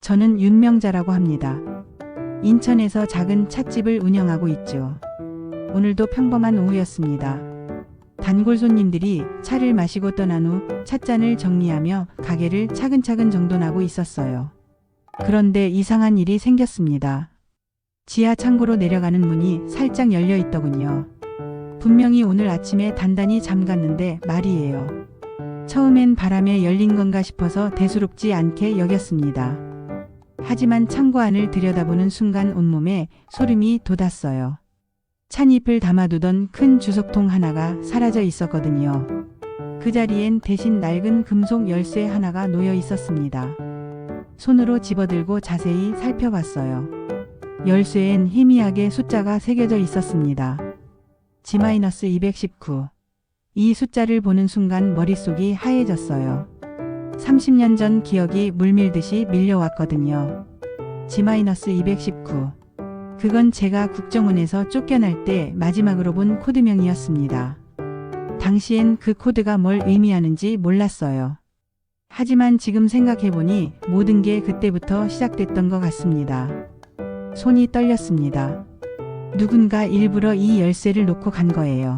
저는 윤명자라고 합니다. 인천에서 작은 찻집을 운영하고 있죠. 오늘도 평범한 오후였습니다. 단골 손님들이 차를 마시고 떠난 후 찻잔을 정리하며 가게를 차근차근 정돈하고 있었어요. 그런데 이상한 일이 생겼습니다. 지하 창고로 내려가는 문이 살짝 열려 있더군요. 분명히 오늘 아침에 단단히 잠갔는데 말이에요. 처음엔 바람에 열린 건가 싶어서 대수롭지 않게 여겼습니다. 하지만 창고 안을 들여다보는 순간 온몸에 소름이 돋았어요. 찻잎을 담아두던 큰 주석통 하나가 사라져 있었거든요. 그 자리엔 대신 낡은 금속 열쇠 하나가 놓여 있었습니다. 손으로 집어들고 자세히 살펴봤어요. 열쇠엔 희미하게 숫자가 새겨져 있었습니다. G-219. 이 숫자를 보는 순간 머릿속이 하얘졌어요. 30년 전 기억이 물밀듯이 밀려왔거든요. G-219. 그건 제가 국정원에서 쫓겨날 때 마지막으로 본 코드명이었습니다. 당시엔 그 코드가 뭘 의미하는지 몰랐어요. 하지만 지금 생각해보니 모든 게 그때부터 시작됐던 것 같습니다. 손이 떨렸습니다. 누군가 일부러 이 열쇠를 놓고 간 거예요.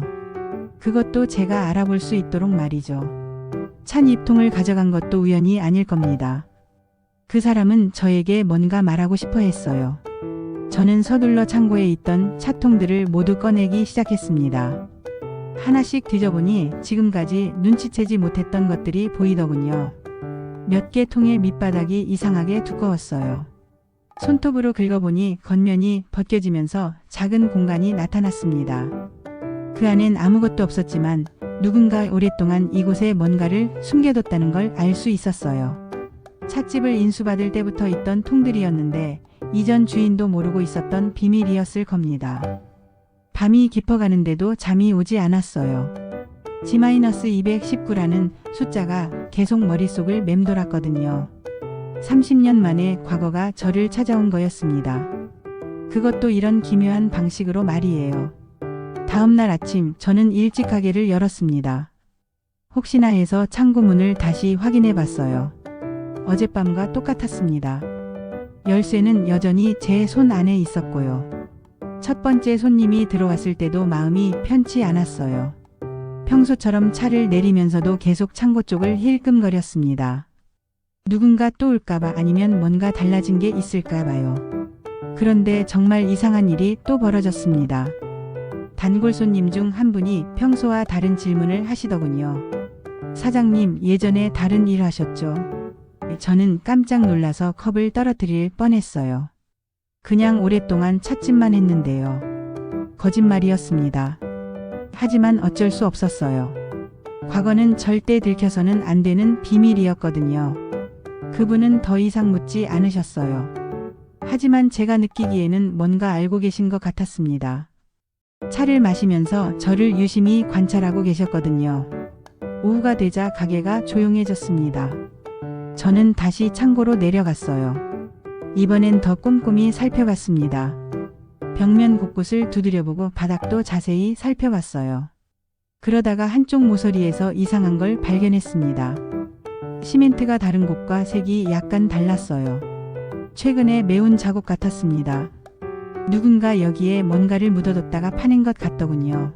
그것도 제가 알아볼 수 있도록 말이죠. 찻잎통을 가져간 것도 우연이 아닐 겁니다. 그 사람은 저에게 뭔가 말하고 싶어 했어요. 저는 서둘러 창고에 있던 찻통들을 모두 꺼내기 시작했습니다. 하나씩 뒤져보니 지금까지 눈치채지 못했던 것들이 보이더군요. 몇 개 통의 밑바닥이 이상하게 두꺼웠어요. 손톱으로 긁어보니 겉면이 벗겨지면서 작은 공간이 나타났습니다. 그 안엔 아무것도 없었지만 누군가 오랫동안 이곳에 뭔가를 숨겨뒀다는 걸 알 수 있었어요. 찻집을 인수받을 때부터 있던 통들이었는데 이전 주인도 모르고 있었던 비밀이었을 겁니다. 밤이 깊어가는데도 잠이 오지 않았어요. G-219라는 숫자가 계속 머릿속을 맴돌았거든요. 30년 만에 과거가 저를 찾아온 거였습니다. 그것도 이런 기묘한 방식으로 말이에요. 다음 날 아침 저는 일찍 가게를 열었습니다. 혹시나 해서 창고 문을 다시 확인해 봤어요. 어젯밤과 똑같았습니다. 열쇠는 여전히 제 손 안에 있었고요. 첫 번째 손님이 들어왔을 때도 마음이 편치 않았어요. 평소처럼 차를 내리면서도 계속 창고 쪽을 힐끔거렸습니다. 누군가 또 올까봐 아니면 뭔가 달라진 게 있을까 봐요. 그런데 정말 이상한 일이 또 벌어졌습니다. 단골 손님 중 한 분이 평소와 다른 질문을 하시더군요. 사장님, 예전에 다른 일 하셨죠? 저는 깜짝 놀라서 컵을 떨어뜨릴 뻔했어요. 그냥 오랫동안 찻집만 했는데요. 거짓말이었습니다. 하지만 어쩔 수 없었어요. 과거는 절대 들켜서는 안 되는 비밀이었거든요. 그분은 더 이상 묻지 않으셨어요. 하지만 제가 느끼기에는 뭔가 알고 계신 것 같았습니다. 차를 마시면서 저를 유심히 관찰하고 계셨거든요. 오후가 되자 가게가 조용해졌습니다. 저는 다시 창고로 내려갔어요. 이번엔 더 꼼꼼히 살펴봤습니다. 벽면 곳곳을 두드려보고 바닥도 자세히 살펴봤어요. 그러다가 한쪽 모서리에서 이상한 걸 발견했습니다. 시멘트가 다른 곳과 색이 약간 달랐어요. 최근에 메운 자국 같았습니다. 누군가 여기에 뭔가를 묻어뒀다가 파낸 것 같더군요.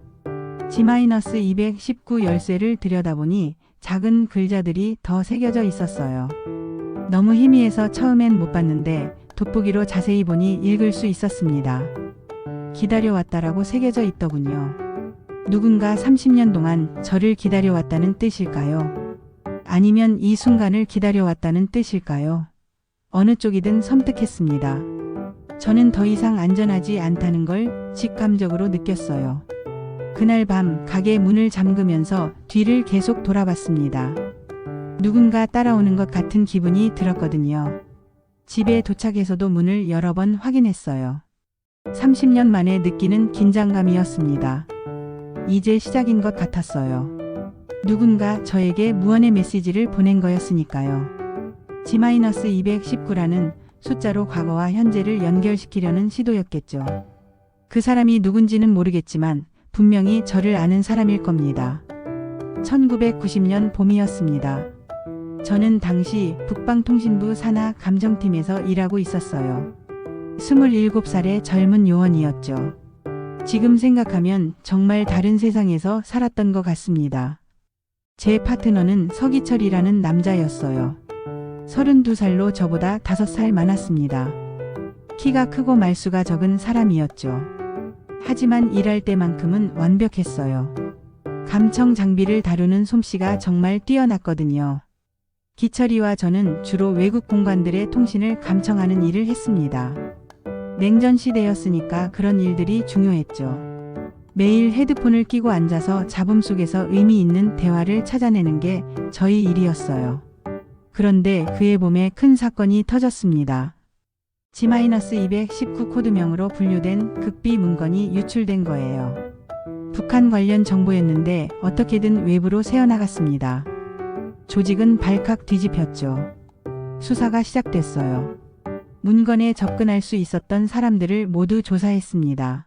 G-219 열쇠를 들여다보니 작은 글자들이 더 새겨져 있었어요. 너무 희미해서 처음엔 못 봤는데 돋보기로 자세히 보니 읽을 수 있었습니다. 기다려왔다라고 새겨져 있더군요. 누군가 30년 동안 저를 기다려왔다는 뜻일까요? 아니면 이 순간을 기다려왔다는 뜻일까요? 어느 쪽이든 섬뜩했습니다. 저는 더 이상 안전하지 않다는 걸 직감적으로 느꼈어요. 그날 밤 가게 문을 잠그면서 뒤를 계속 돌아봤습니다. 누군가 따라오는 것 같은 기분이 들었거든요. 집에 도착해서도 문을 여러 번 확인했어요. 30년 만에 느끼는 긴장감이었습니다. 이제 시작인 것 같았어요. 누군가 저에게 무언의 메시지를 보낸 거였으니까요. G-219라는 숫자로 과거와 현재를 연결시키려는 시도였겠죠. 그 사람이 누군지는 모르겠지만 분명히 저를 아는 사람일 겁니다. 1990년 봄이었습니다. 저는 당시 북방통신부 산하 감정팀에서 일하고 있었어요. 27살의 젊은 요원이었죠. 지금 생각하면 정말 다른 세상에서 살았던 것 같습니다. 제 파트너는 서기철이라는 남자였어요. 32살로 저보다 5살 많았습니다. 키가 크고 말수가 적은 사람이었죠. 하지만 일할 때만큼은 완벽했어요. 감청 장비를 다루는 솜씨가 정말 뛰어났거든요. 기철이와 저는 주로 외국 공관들의 통신을 감청하는 일을 했습니다. 냉전 시대였으니까 그런 일들이 중요했죠. 매일 헤드폰을 끼고 앉아서 잡음 속에서 의미 있는 대화를 찾아내는 게 저희 일이었어요. 그런데 그해 봄에 큰 사건이 터졌습니다. G-219 코드명으로 분류된 극비 문건이 유출된 거예요. 북한 관련 정보였는데 어떻게든 외부로 새어나갔습니다. 조직은 발칵 뒤집혔죠. 수사가 시작됐어요. 문건에 접근할 수 있었던 사람들을 모두 조사했습니다.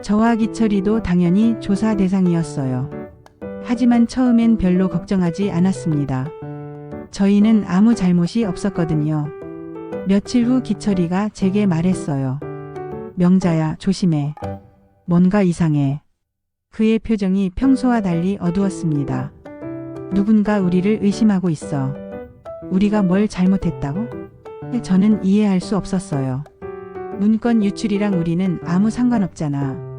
저와 기철이도 당연히 조사 대상이었어요. 하지만 처음엔 별로 걱정하지 않았습니다. 저희는 아무 잘못이 없었거든요. 며칠 후 기철이가 제게 말했어요. 명자야, 조심해. 뭔가 이상해. 그의 표정이 평소와 달리 어두웠습니다. 누군가 우리를 의심하고 있어. 우리가 뭘 잘못했다고? 저는 이해할 수 없었어요. 문건 유출이랑 우리는 아무 상관없잖아.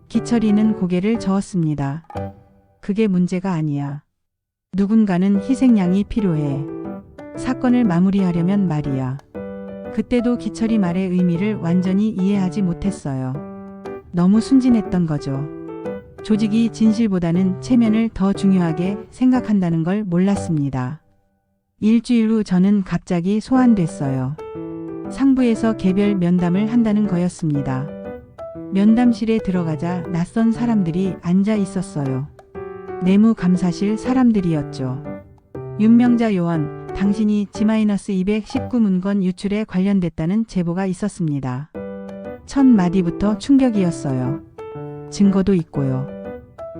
기철이는 고개를 저었습니다. 그게 문제가 아니야. 누군가는 희생양이 필요해. 사건을 마무리하려면 말이야. 그때도 기철이 말의 의미를 완전히 이해하지 못했어요. 너무 순진했던 거죠. 조직이 진실보다는 체면을 더 중요하게 생각한다는 걸 몰랐습니다. 일주일 후 저는 갑자기 소환됐어요. 상부에서 개별 면담을 한다는 거였습니다. 면담실에 들어가자 낯선 사람들이 앉아 있었어요. 내무감사실 사람들이었죠. 윤명자 요원, 당신이 G-219 문건 유출에 관련됐다는 제보가 있었습니다. 첫 마디부터 충격이었어요. 증거도 있고요.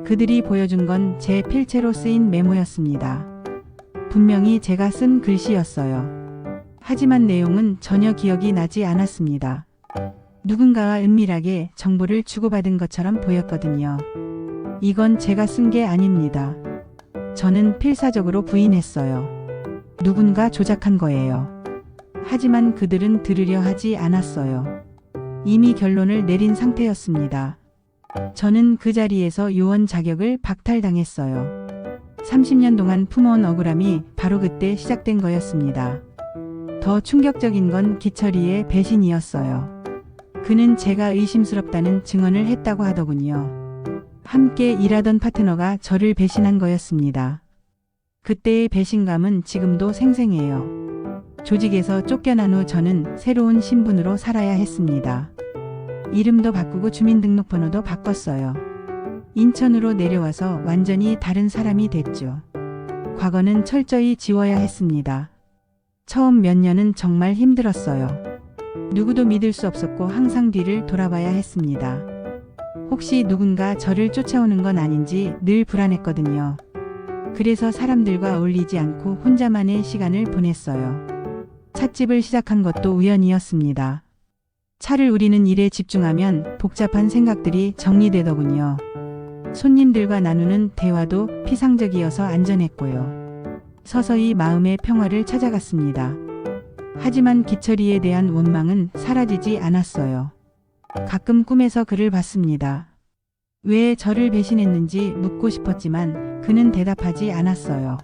그들이 보여준 건 제 필체로 쓰인 메모였습니다. 분명히 제가 쓴 글씨였어요. 하지만 내용은 전혀 기억이 나지 않았습니다. 누군가와 은밀하게 정보를 주고받은 것처럼 보였거든요. 이건 제가 쓴 게 아닙니다. 저는 필사적으로 부인했어요. 누군가 조작한 거예요. 하지만 그들은 들으려 하지 않았어요. 이미 결론을 내린 상태였습니다. 저는 그 자리에서 요원 자격을 박탈당했어요. 30년 동안 품어온 억울함이 바로 그때 시작된 거였습니다. 더 충격적인 건 기철이의 배신이었어요. 그는 제가 의심스럽다는 증언을 했다고 하더군요. 함께 일하던 파트너가 저를 배신한 거였습니다. 그때의 배신감은 지금도 생생해요. 조직에서 쫓겨난 후 저는 새로운 신분으로 살아야 했습니다. 이름도 바꾸고 주민등록번호도 바꿨어요. 인천으로 내려와서 완전히 다른 사람이 됐죠. 과거는 철저히 지워야 했습니다. 처음 몇 년은 정말 힘들었어요. 누구도 믿을 수 없었고 항상 뒤를 돌아봐야 했습니다. 혹시 누군가 저를 쫓아오는 건 아닌지 늘 불안했거든요. 그래서 사람들과 어울리지 않고 혼자만의 시간을 보냈어요. 찻집을 시작한 것도 우연이었습니다. 차를 우리는 일에 집중하면 복잡한 생각들이 정리되더군요. 손님들과 나누는 대화도 피상적이어서 안전했고요. 서서히 마음의 평화를 찾아갔습니다. 하지만 기철이에 대한 원망은 사라지지 않았어요. 가끔 꿈에서 그를 봤습니다. 왜 저를 배신했는지 묻고 싶었지만 그는 대답하지 않았어요.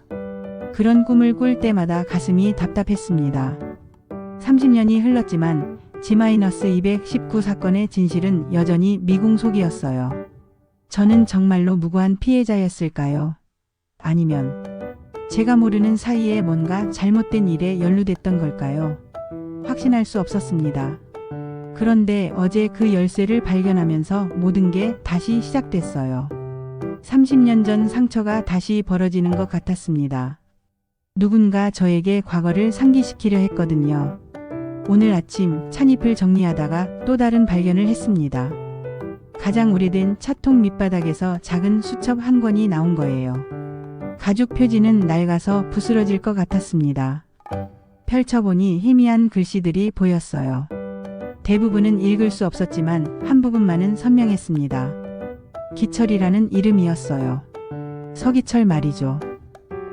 그런 꿈을 꿀 때마다 가슴이 답답했습니다. 30년이 흘렀지만 G-219 사건의 진실은 여전히 미궁속이었어요. 저는 정말로 무고한 피해자였을까요? 아니면 제가 모르는 사이에 뭔가 잘못된 일에 연루됐던 걸까요? 확신할 수 없었습니다. 그런데 어제 그 열쇠를 발견하면서 모든 게 다시 시작됐어요. 30년 전 상처가 다시 벌어지는 것 같았습니다. 누군가 저에게 과거를 상기시키려 했거든요. 오늘 아침 찻잎을 정리하다가 또 다른 발견을 했습니다. 가장 오래된 찻통 밑바닥에서 작은 수첩 한 권이 나온 거예요. 가죽 표지는 낡아서 부스러질 것 같았습니다. 펼쳐보니 희미한 글씨들이 보였어요. 대부분은 읽을 수 없었지만 한 부분만은 선명했습니다. 기철이라는 이름이었어요. 서기철 말이죠.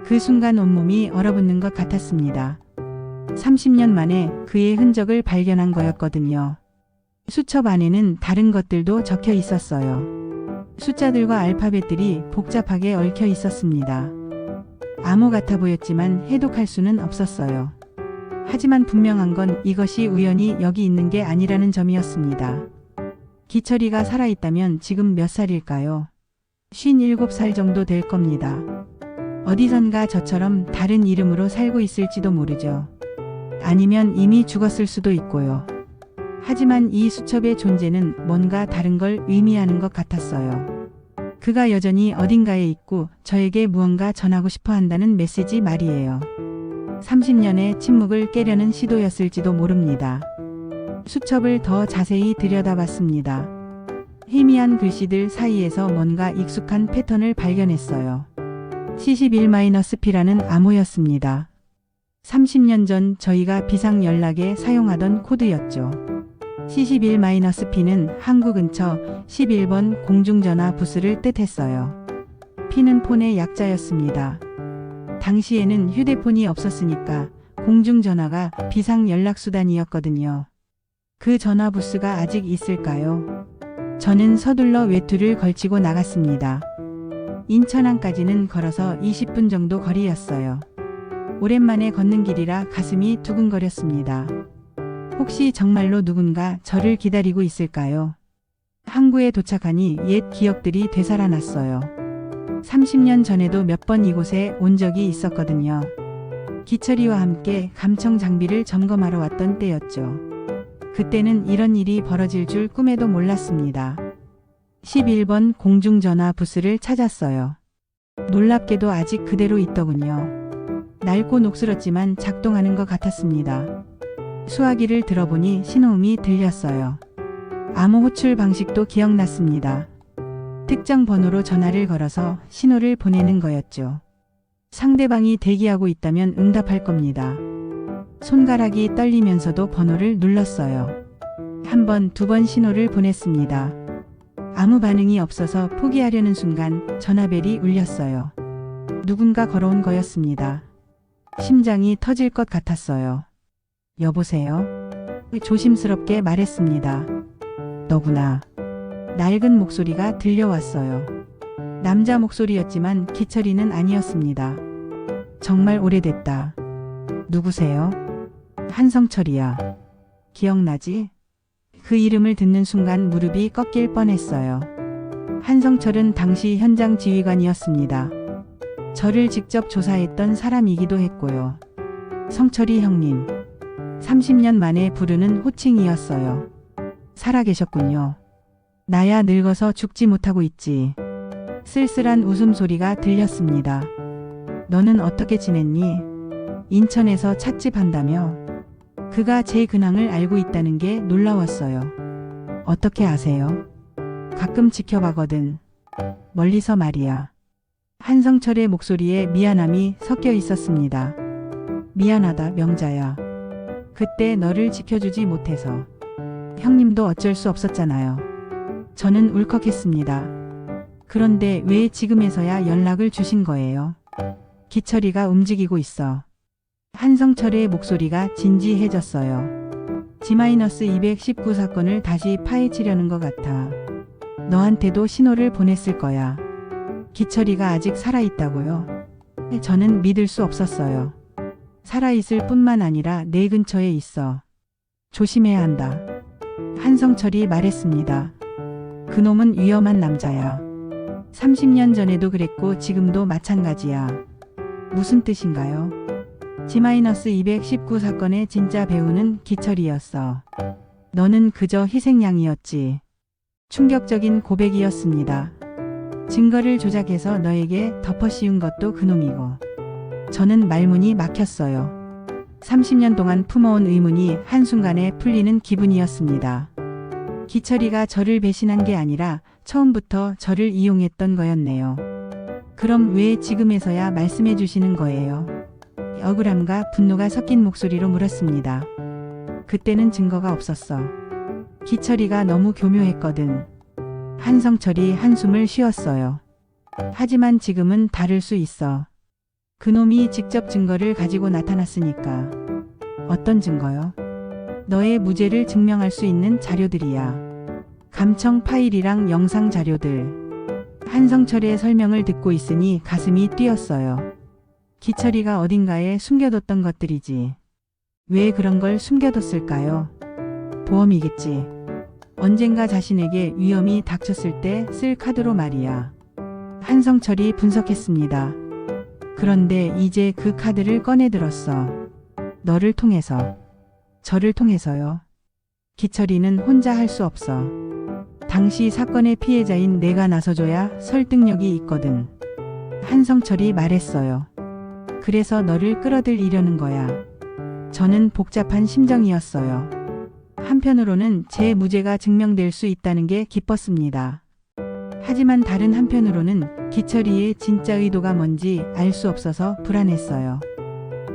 그 순간 온몸이 얼어붙는 것 같았습니다. 30년 만에 그의 흔적을 발견한 거였거든요. 수첩 안에는 다른 것들도 적혀 있었어요. 숫자들과 알파벳들이 복잡하게 얽혀 있었습니다. 암호 같아 보였지만 해독할 수는 없었어요. 하지만 분명한 건 이것이 우연히 여기 있는 게 아니라는 점이었습니다. 기철이가 살아있다면 지금 몇 살일까요? 57살 정도 될 겁니다. 어디선가 저처럼 다른 이름으로 살고 있을지도 모르죠. 아니면 이미 죽었을 수도 있고요. 하지만 이 수첩의 존재는 뭔가 다른 걸 의미하는 것 같았어요. 그가 여전히 어딘가에 있고 저에게 무언가 전하고 싶어 한다는 메시지 말이에요. 30년의 침묵을 깨려는 시도였을지도 모릅니다. 수첩을 더 자세히 들여다봤습니다. 희미한 글씨들 사이에서 뭔가 익숙한 패턴을 발견했어요. C11-P라는 암호였습니다. 30년 전 저희가 비상 연락에 사용하던 코드였죠. C11-P는 항구 근처 11번 공중전화 부스를 뜻했어요. P는 폰의 약자였습니다. 당시에는 휴대폰이 없었으니까 공중전화가 비상 연락수단이었거든요. 그 전화 부스가 아직 있을까요? 저는 서둘러 외투를 걸치고 나갔습니다. 인천항까지는 걸어서 20분 정도 거리였어요. 오랜만에 걷는 길이라 가슴이 두근거렸습니다. 혹시 정말로 누군가 저를 기다리고 있을까요? 항구에 도착하니 옛 기억들이 되살아났어요. 30년 전에도 몇 번 이곳에 온 적이 있었거든요. 기철이와 함께 감청 장비를 점검하러 왔던 때였죠. 그때는 이런 일이 벌어질 줄 꿈에도 몰랐습니다. 11번 공중전화 부스를 찾았어요. 놀랍게도 아직 그대로 있더군요. 낡고 녹슬었지만 작동하는 것 같았습니다. 수화기를 들어보니 신호음이 들렸어요. 암호 호출 방식도 기억났습니다. 특정 번호로 전화를 걸어서 신호를 보내는 거였죠. 상대방이 대기하고 있다면 응답할 겁니다. 손가락이 떨리면서도 번호를 눌렀어요. 한 번, 두 번 신호를 보냈습니다. 아무 반응이 없어서 포기하려는 순간 전화벨이 울렸어요. 누군가 걸어온 거였습니다. 심장이 터질 것 같았어요. 여보세요? 조심스럽게 말했습니다. 너구나. 낡은 목소리가 들려왔어요. 남자 목소리였지만 기철이는 아니었습니다. 정말 오래됐다. 누구세요? 한성철이야. 기억나지? 그 이름을 듣는 순간 무릎이 꺾일 뻔했어요. 한성철은 당시 현장 지휘관이었습니다. 저를 직접 조사했던 사람이기도 했고요. 성철이 형님. 30년 만에 부르는 호칭이었어요. 살아계셨군요. 나야 늙어서 죽지 못하고 있지. 쓸쓸한 웃음소리가 들렸습니다. 너는 어떻게 지냈니? 인천에서 찻집 한다며? 그가 제 근황을 알고 있다는 게 놀라웠어요. 어떻게 아세요? 가끔 지켜봐거든. 멀리서 말이야. 한성철의 목소리에 미안함이 섞여 있었습니다. 미안하다, 명자야. 그때 너를 지켜주지 못해서. 형님도 어쩔 수 없었잖아요. 저는 울컥했습니다. 그런데 왜 지금에서야 연락을 주신 거예요? 기철이가 움직이고 있어. 한성철의 목소리가 진지해졌어요. G-219 사건을 다시 파헤치려는 것 같아. 너한테도 신호를 보냈을 거야. 기철이가 아직 살아있다고요? 저는 믿을 수 없었어요. 살아있을 뿐만 아니라 내 근처에 있어. 조심해야 한다. 한성철이 말했습니다. 그놈은 위험한 남자야. 30년 전에도 그랬고 지금도 마찬가지야. 무슨 뜻인가요? G-219 사건의 진짜 배우는 기철이었어. 너는 그저 희생양이었지. 충격적인 고백이었습니다. 증거를 조작해서 너에게 덮어씌운 것도 그놈이고. 저는 말문이 막혔어요. 30년 동안 품어온 의문이 한순간에 풀리는 기분이었습니다. 기철이가 저를 배신한 게 아니라 처음부터 저를 이용했던 거였네요. 그럼 왜 지금에서야 말씀해 주시는 거예요? 억울함과 분노가 섞인 목소리로 물었습니다. 그때는 증거가 없었어. 기철이가 너무 교묘했거든. 한성철이 한숨을 쉬었어요. 하지만 지금은 다를 수 있어. 그놈이 직접 증거를 가지고 나타났으니까. 어떤 증거요? 너의 무죄를 증명할 수 있는 자료들이야. 감청 파일이랑 영상 자료들. 한성철의 설명을 듣고 있으니 가슴이 뛰었어요. 기철이가 어딘가에 숨겨뒀던 것들이지. 왜 그런 걸 숨겨뒀을까요? 보험이겠지. 언젠가 자신에게 위험이 닥쳤을 때 쓸 카드로 말이야. 한성철이 분석했습니다. 그런데 이제 그 카드를 꺼내들었어. 너를 통해서. 저를 통해서요. 기철이는 혼자 할 수 없어. 당시 사건의 피해자인 내가 나서줘야 설득력이 있거든. 한성철이 말했어요. 그래서 너를 끌어들이려는 거야. 저는 복잡한 심정이었어요. 한편으로는 제 무죄가 증명될 수 있다는 게 기뻤습니다. 하지만 다른 한편으로는 기철이의 진짜 의도가 뭔지 알 수 없어서 불안했어요.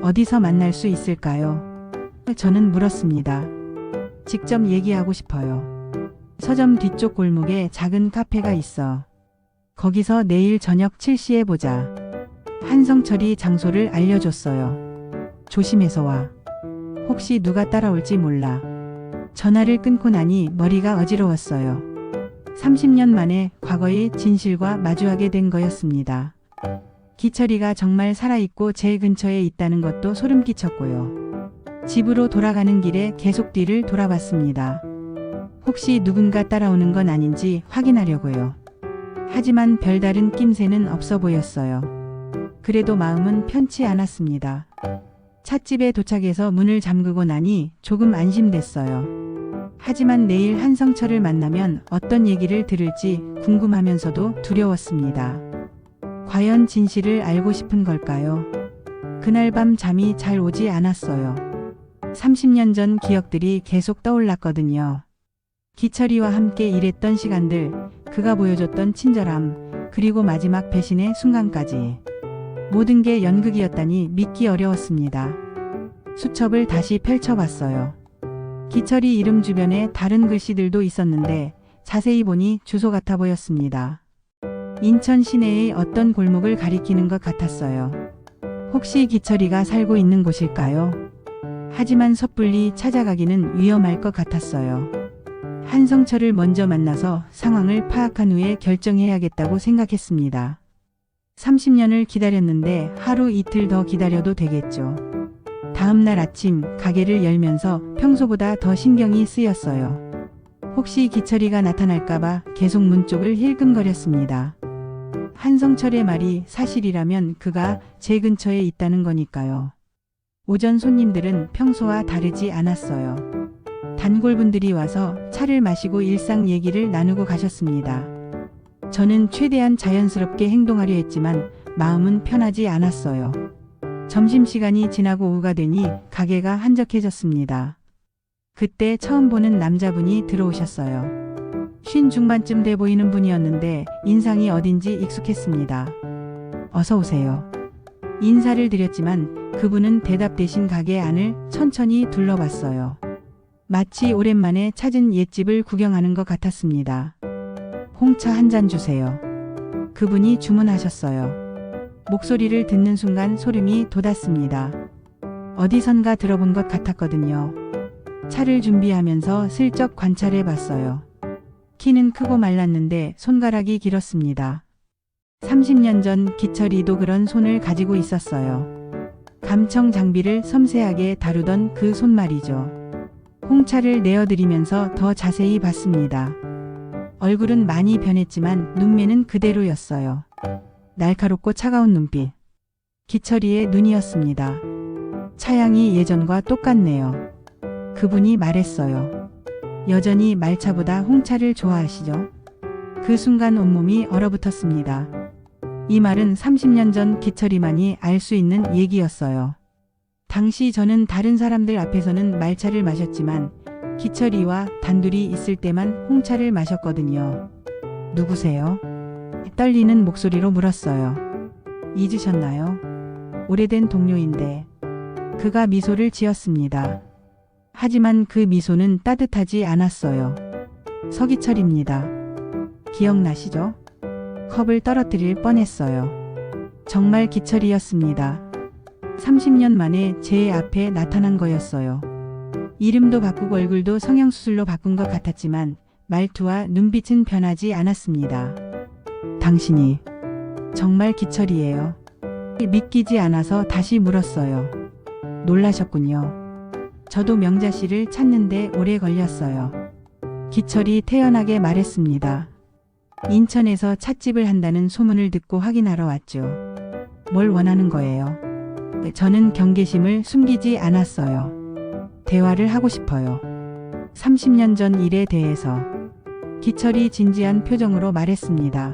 어디서 만날 수 있을까요? 저는 물었습니다. 직접 얘기하고 싶어요. 서점 뒤쪽 골목에 작은 카페가 있어. 거기서 내일 저녁 7시에 보자. 한성철이 장소를 알려줬어요. 조심해서 와. 혹시 누가 따라올지 몰라. 전화를 끊고 나니 머리가 어지러웠어요. 30년 만에 과거의 진실과 마주하게 된 거였습니다. 기철이가 정말 살아있고 제 근처에 있다는 것도 소름 끼쳤고요. 집으로 돌아가는 길에 계속 뒤를 돌아봤습니다. 혹시 누군가 따라오는 건 아닌지 확인하려고요. 하지만 별다른 낌새는 없어 보였어요. 그래도 마음은 편치 않았습니다. 찻집에 도착해서 문을 잠그고 나니 조금 안심됐어요. 하지만 내일 한성철을 만나면 어떤 얘기를 들을지 궁금하면서도 두려웠습니다. 과연 진실을 알고 싶은 걸까요? 그날 밤 잠이 잘 오지 않았어요. 30년 전 기억들이 계속 떠올랐거든요. 기철이와 함께 일했던 시간들, 그가 보여줬던 친절함, 그리고 마지막 배신의 순간까지. 모든 게 연극이었다니 믿기 어려웠습니다. 수첩을 다시 펼쳐봤어요. 기철이 이름 주변에 다른 글씨들도 있었는데 자세히 보니 주소 같아 보였습니다. 인천 시내의 어떤 골목을 가리키는 것 같았어요. 혹시 기철이가 살고 있는 곳일까요? 하지만 섣불리 찾아가기는 위험할 것 같았어요. 한성철을 먼저 만나서 상황을 파악한 후에 결정해야겠다고 생각했습니다. 30년을 기다렸는데 하루 이틀 더 기다려도 되겠죠. 다음 날 아침 가게를 열면서 평소보다 더 신경이 쓰였어요. 혹시 기철이가 나타날까봐 계속 문 쪽을 힐끔거렸습니다. 한성철의 말이 사실이라면 그가 제 근처에 있다는 거니까요. 오전 손님들은 평소와 다르지 않았어요. 단골분들이 와서 차를 마시고 일상 얘기를 나누고 가셨습니다. 저는 최대한 자연스럽게 행동하려 했지만 마음은 편하지 않았어요. 점심시간이 지나고 오후가 되니 가게가 한적해졌습니다. 그때 처음 보는 남자분이 들어오셨어요. 50 중반쯤 돼 보이는 분이었는데 인상이 어딘지 익숙했습니다. 어서 오세요. 인사를 드렸지만 그분은 대답 대신 가게 안을 천천히 둘러봤어요. 마치 오랜만에 찾은 옛집을 구경하는 것 같았습니다. 홍차 한 잔 주세요. 그분이 주문하셨어요. 목소리를 듣는 순간 소름이 돋았습니다. 어디선가 들어본 것 같았거든요. 차를 준비하면서 슬쩍 관찰해 봤어요. 키는 크고 말랐는데 손가락이 길었습니다. 30년 전 기철이도 그런 손을 가지고 있었어요. 감청 장비를 섬세하게 다루던 그 손 말이죠. 홍차를 내어드리면서 더 자세히 봤습니다. 얼굴은 많이 변했지만 눈매는 그대로였어요. 날카롭고 차가운 눈빛. 기철이의 눈이었습니다. 차양이 예전과 똑같네요. 그분이 말했어요. 여전히 말차보다 홍차를 좋아하시죠? 그 순간 온몸이 얼어붙었습니다. 이 말은 30년 전 기철이만이 알 수 있는 얘기였어요. 당시 저는 다른 사람들 앞에서는 말차를 마셨지만 기철이와 단둘이 있을 때만 홍차를 마셨거든요. 누구세요? 떨리는 목소리로 물었어요. 잊으셨나요? 오래된 동료인데. 그가 미소를 지었습니다. 하지만 그 미소는 따뜻하지 않았어요. 서기철입니다. 기억나시죠? 컵을 떨어뜨릴 뻔했어요. 정말 기철이었습니다. 30년 만에 제 앞에 나타난 거였어요. 이름도 바꾸고 얼굴도 성형수술로 바꾼 것 같았지만 말투와 눈빛은 변하지 않았습니다. 당신이 정말 기철이에요. 믿기지 않아서 다시 물었어요. 놀라셨군요. 저도 명자 씨를 찾는데 오래 걸렸어요. 기철이 태연하게 말했습니다. 인천에서 찻집을 한다는 소문을 듣고 확인하러 왔죠. 뭘 원하는 거예요? 저는 경계심을 숨기지 않았어요. 대화를 하고 싶어요. 30년 전 일에 대해서. 기철이 진지한 표정으로 말했습니다.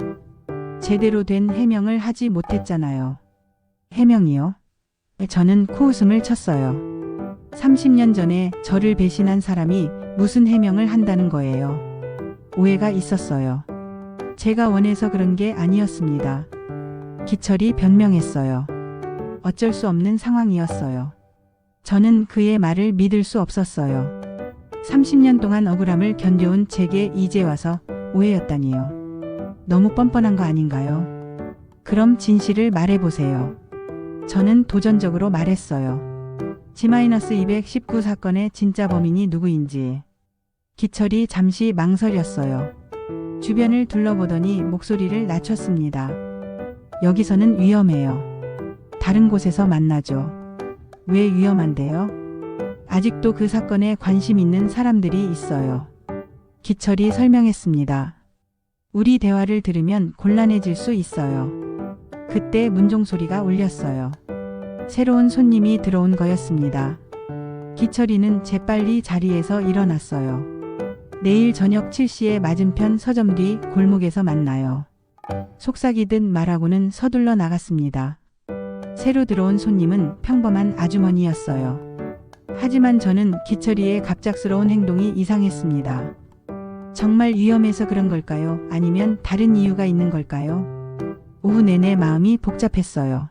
제대로 된 해명을 하지 못했잖아요. 해명이요? 저는 코웃음을 쳤어요. 30년 전에 저를 배신한 사람이 무슨 해명을 한다는 거예요. 오해가 있었어요. 제가 원해서 그런 게 아니었습니다. 기철이 변명했어요. 어쩔 수 없는 상황이었어요. 저는 그의 말을 믿을 수 없었어요. 30년 동안 억울함을 견뎌온 제게 이제 와서 오해였다니요. 너무 뻔뻔한 거 아닌가요? 그럼 진실을 말해보세요. 저는 도전적으로 말했어요. G-219 사건의 진짜 범인이 누구인지. 기철이 잠시 망설였어요. 주변을 둘러보더니 목소리를 낮췄습니다. 여기서는 위험해요. 다른 곳에서 만나죠. 왜 위험한데요? 아직도 그 사건에 관심 있는 사람들이 있어요. 기철이 설명했습니다. 우리 대화를 들으면 곤란해질 수 있어요. 그때 문종 소리가 울렸어요. 새로운 손님이 들어온 거였습니다. 기철이는 재빨리 자리에서 일어났어요. 내일 저녁 7시에 맞은편 서점 뒤 골목에서 만나요. 속삭이듯 말하고는 서둘러 나갔습니다. 새로 들어온 손님은 평범한 아주머니였어요. 하지만 저는 기철이의 갑작스러운 행동이 이상했습니다. 정말 위험해서 그런 걸까요? 아니면 다른 이유가 있는 걸까요? 오후 내내 마음이 복잡했어요.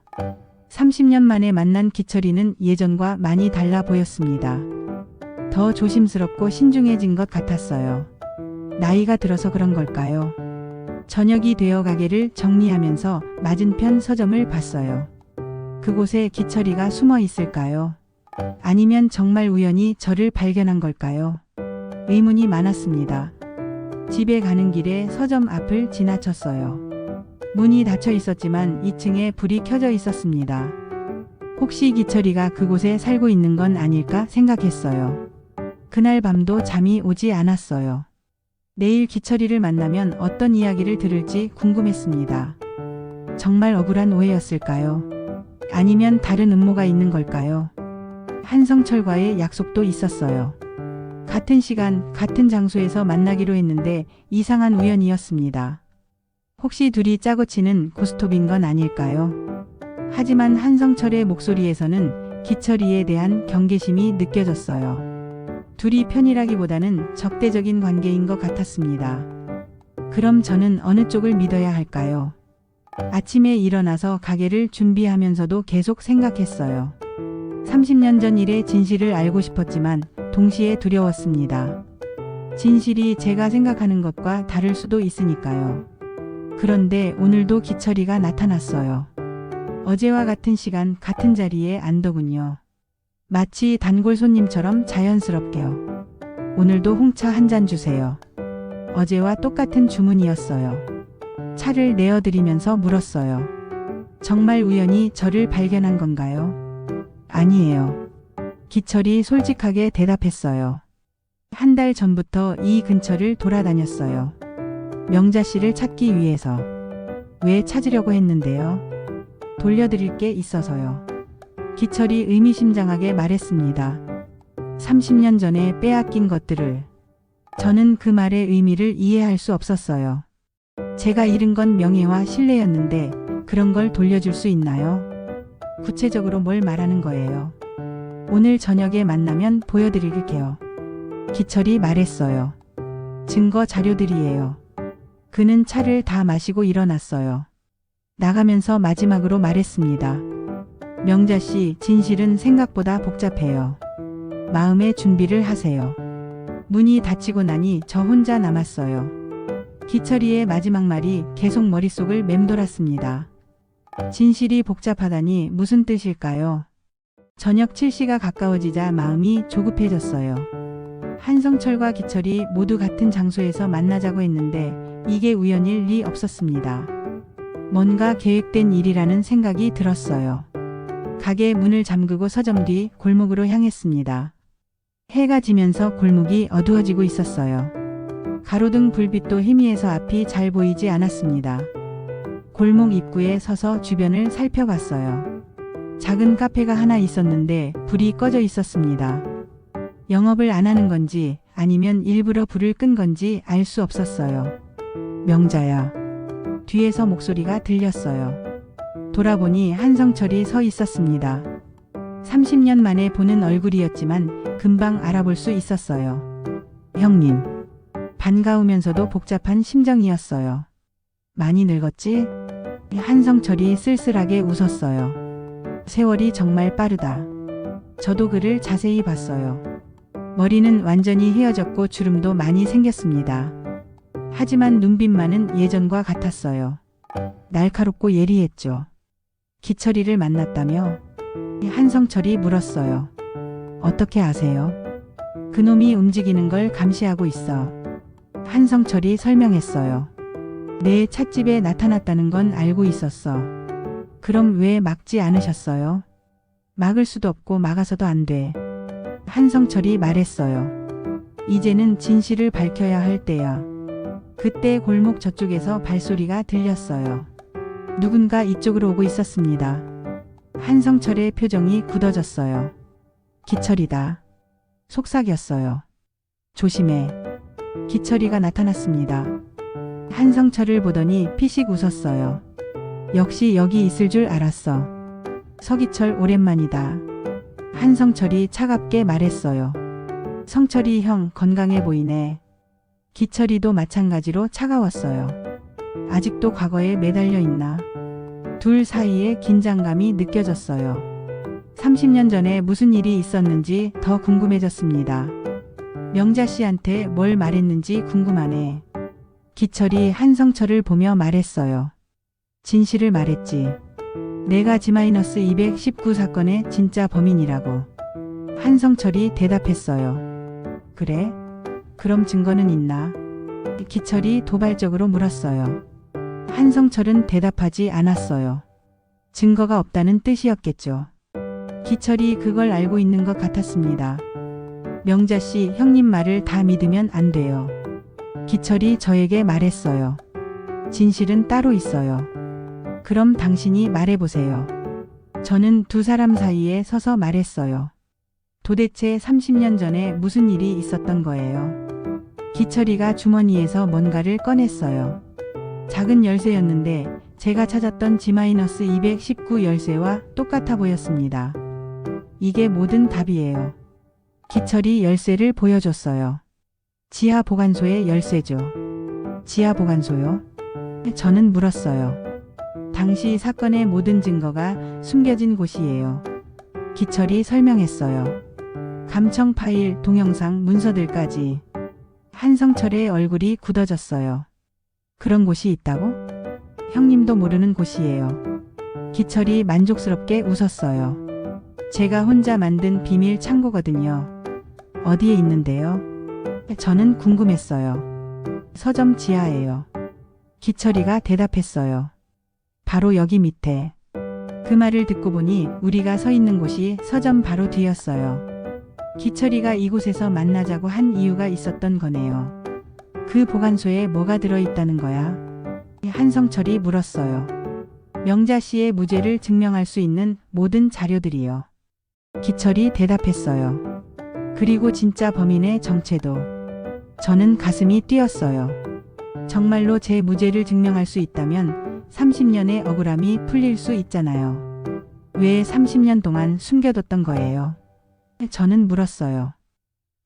30년 만에 만난 기철이는 예전과 많이 달라 보였습니다. 더 조심스럽고 신중해진 것 같았어요. 나이가 들어서 그런 걸까요? 저녁이 되어 가게를 정리하면서 맞은편 서점을 봤어요. 그곳에 기철이가 숨어 있을까요? 아니면 정말 우연히 저를 발견한 걸까요? 의문이 많았습니다. 집에 가는 길에 서점 앞을 지나쳤어요. 문이 닫혀 있었지만 2층에 불이 켜져 있었습니다. 혹시 기철이가 그곳에 살고 있는 건 아닐까 생각했어요. 그날 밤도 잠이 오지 않았어요. 내일 기철이를 만나면 어떤 이야기를 들을지 궁금했습니다. 정말 억울한 오해였을까요? 아니면 다른 음모가 있는 걸까요? 한성철과의 약속도 있었어요. 같은 시간, 같은 장소에서 만나기로 했는데 이상한 우연이었습니다. 혹시 둘이 짜고 치는 고스톱인 건 아닐까요? 하지만 한성철의 목소리에서는 기철이에 대한 경계심이 느껴졌어요. 둘이 편이라기보다는 적대적인 관계인 것 같았습니다. 그럼 저는 어느 쪽을 믿어야 할까요? 아침에 일어나서 가게를 준비하면서도 계속 생각했어요. 30년 전 일의 진실을 알고 싶었지만 동시에 두려웠습니다. 진실이 제가 생각하는 것과 다를 수도 있으니까요. 그런데 오늘도 기철이가 나타났어요. 어제와 같은 시간 같은 자리에 앉더군요. 마치 단골 손님처럼 자연스럽게요. 오늘도 홍차 한 잔 주세요. 어제와 똑같은 주문이었어요. 차를 내어드리면서 물었어요. 정말 우연히 저를 발견한 건가요? 아니에요. 기철이 솔직하게 대답했어요. 한 달 전부터 이 근처를 돌아다녔어요. 명자 씨를 찾기 위해서. 왜 찾으려고 했는데요? 돌려드릴 게 있어서요. 기철이 의미심장하게 말했습니다. 30년 전에 빼앗긴 것들을. 저는 그 말의 의미를 이해할 수 없었어요. 제가 잃은 건 명예와 신뢰였는데 그런 걸 돌려줄 수 있나요? 구체적으로 뭘 말하는 거예요? 오늘 저녁에 만나면 보여드릴게요. 기철이 말했어요. 증거 자료들이에요. 그는 차를 다 마시고 일어났어요. 나가면서 마지막으로 말했습니다. 명자 씨, 진실은 생각보다 복잡해요. 마음의 준비를 하세요. 문이 닫히고 나니 저 혼자 남았어요. 기철이의 마지막 말이 계속 머릿속을 맴돌았습니다. 진실이 복잡하다니 무슨 뜻일까요? 저녁 7시가 가까워지자 마음이 조급해졌어요. 한성철과 기철이 모두 같은 장소에서 만나자고 했는데 이게 우연일 리 없었습니다. 뭔가 계획된 일이라는 생각이 들었어요. 가게 문을 잠그고 서점 뒤 골목으로 향했습니다. 해가 지면서 골목이 어두워지고 있었어요. 가로등 불빛도 희미해서 앞이 잘 보이지 않았습니다. 골목 입구에 서서 주변을 살펴봤어요. 작은 카페가 하나 있었는데 불이 꺼져 있었습니다. 영업을 안 하는 건지 아니면 일부러 불을 끈 건지 알 수 없었어요. 명자야. 뒤에서 목소리가 들렸어요. 돌아보니 한성철이 서 있었습니다. 30년 만에 보는 얼굴이었지만 금방 알아볼 수 있었어요. 형님. 반가우면서도 복잡한 심정이었어요. 많이 늙었지? 한성철이 쓸쓸하게 웃었어요. 세월이 정말 빠르다. 저도 그를 자세히 봤어요. 머리는 완전히 헤어졌고 주름도 많이 생겼습니다. 하지만 눈빛만은 예전과 같았어요. 날카롭고 예리했죠. 기철이를 만났다며? 한성철이 물었어요. 어떻게 아세요? 그놈이 움직이는 걸 감시하고 있어. 한성철이 설명했어요. 내 찻집에 나타났다는 건 알고 있었어. 그럼 왜 막지 않으셨어요? 막을 수도 없고 막아서도 안 돼. 한성철이 말했어요. 이제는 진실을 밝혀야 할 때야. 그때 골목 저쪽에서 발소리가 들렸어요. 누군가 이쪽으로 오고 있었습니다. 한성철의 표정이 굳어졌어요. 기철이다. 속삭였어요. 조심해. 기철이가 나타났습니다. 한성철을 보더니 피식 웃었어요. 역시 여기 있을 줄 알았어. 서기철 오랜만이다. 한성철이 차갑게 말했어요. 성철이 형 건강해 보이네. 기철이도 마찬가지로 차가웠어요. 아직도 과거에 매달려 있나? 둘 사이에 긴장감이 느껴졌어요. 30년 전에 무슨 일이 있었는지 더 궁금해졌습니다. 명자 씨한테 뭘 말했는지 궁금하네. 기철이 한성철을 보며 말했어요. 진실을 말했지. 내가 G-219 사건의 진짜 범인이라고. 한성철이 대답했어요. 그래? 그럼 증거는 있나? 기철이 도발적으로 물었어요. 한성철은 대답하지 않았어요. 증거가 없다는 뜻이었겠죠. 기철이 그걸 알고 있는 것 같았습니다. 명자 씨, 형님 말을 다 믿으면 안 돼요. 기철이 저에게 말했어요. 진실은 따로 있어요. 그럼 당신이 말해보세요. 저는 두 사람 사이에 서서 말했어요. 도대체 30년 전에 무슨 일이 있었던 거예요? 기철이가 주머니에서 뭔가를 꺼냈어요. 작은 열쇠였는데 제가 찾았던 G-219 열쇠와 똑같아 보였습니다. 이게 모든 답이에요. 기철이 열쇠를 보여줬어요. 지하 보관소의 열쇠죠. 지하 보관소요? 저는 물었어요. 당시 사건의 모든 증거가 숨겨진 곳이에요. 기철이 설명했어요. 감청 파일, 동영상, 문서들까지. 한성철의 얼굴이 굳어졌어요. 그런 곳이 있다고? 형님도 모르는 곳이에요. 기철이 만족스럽게 웃었어요. 제가 혼자 만든 비밀 창고거든요. 어디에 있는데요? 저는 궁금했어요. 서점 지하예요. 기철이가 대답했어요. 바로 여기 밑에. 그 말을 듣고 보니 우리가 서 있는 곳이 서점 바로 뒤였어요. 기철이가 이곳에서 만나자고 한 이유가 있었던 거네요. 그 보관소에 뭐가 들어있다는 거야? 한성철이 물었어요. 명자 씨의 무죄를 증명할 수 있는 모든 자료들이요. 기철이 대답했어요. 그리고 진짜 범인의 정체도. 저는 가슴이 뛰었어요. 정말로 제 무죄를 증명할 수 있다면 30년의 억울함이 풀릴 수 있잖아요. 왜 30년 동안 숨겨뒀던 거예요? 저는 물었어요.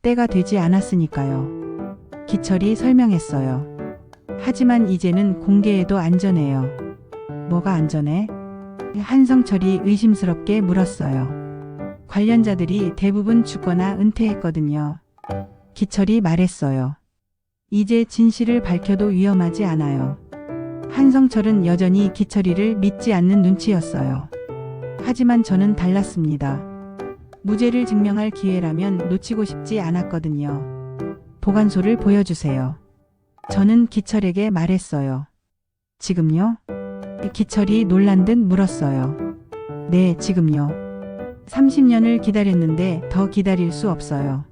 때가 되지 않았으니까요. 기철이 설명했어요. 하지만 이제는 공개해도 안전해요. 뭐가 안전해? 한성철이 의심스럽게 물었어요. 관련자들이 대부분 죽거나 은퇴했거든요. 기철이 말했어요. 이제 진실을 밝혀도 위험하지 않아요. 한성철은 여전히 기철이를 믿지 않는 눈치였어요. 하지만 저는 달랐습니다. 무죄를 증명할 기회라면 놓치고 싶지 않았거든요. 보관소를 보여주세요. 저는 기철에게 말했어요. 지금요? 기철이 놀란 듯 물었어요. 네, 지금요. 30년을 기다렸는데 더 기다릴 수 없어요.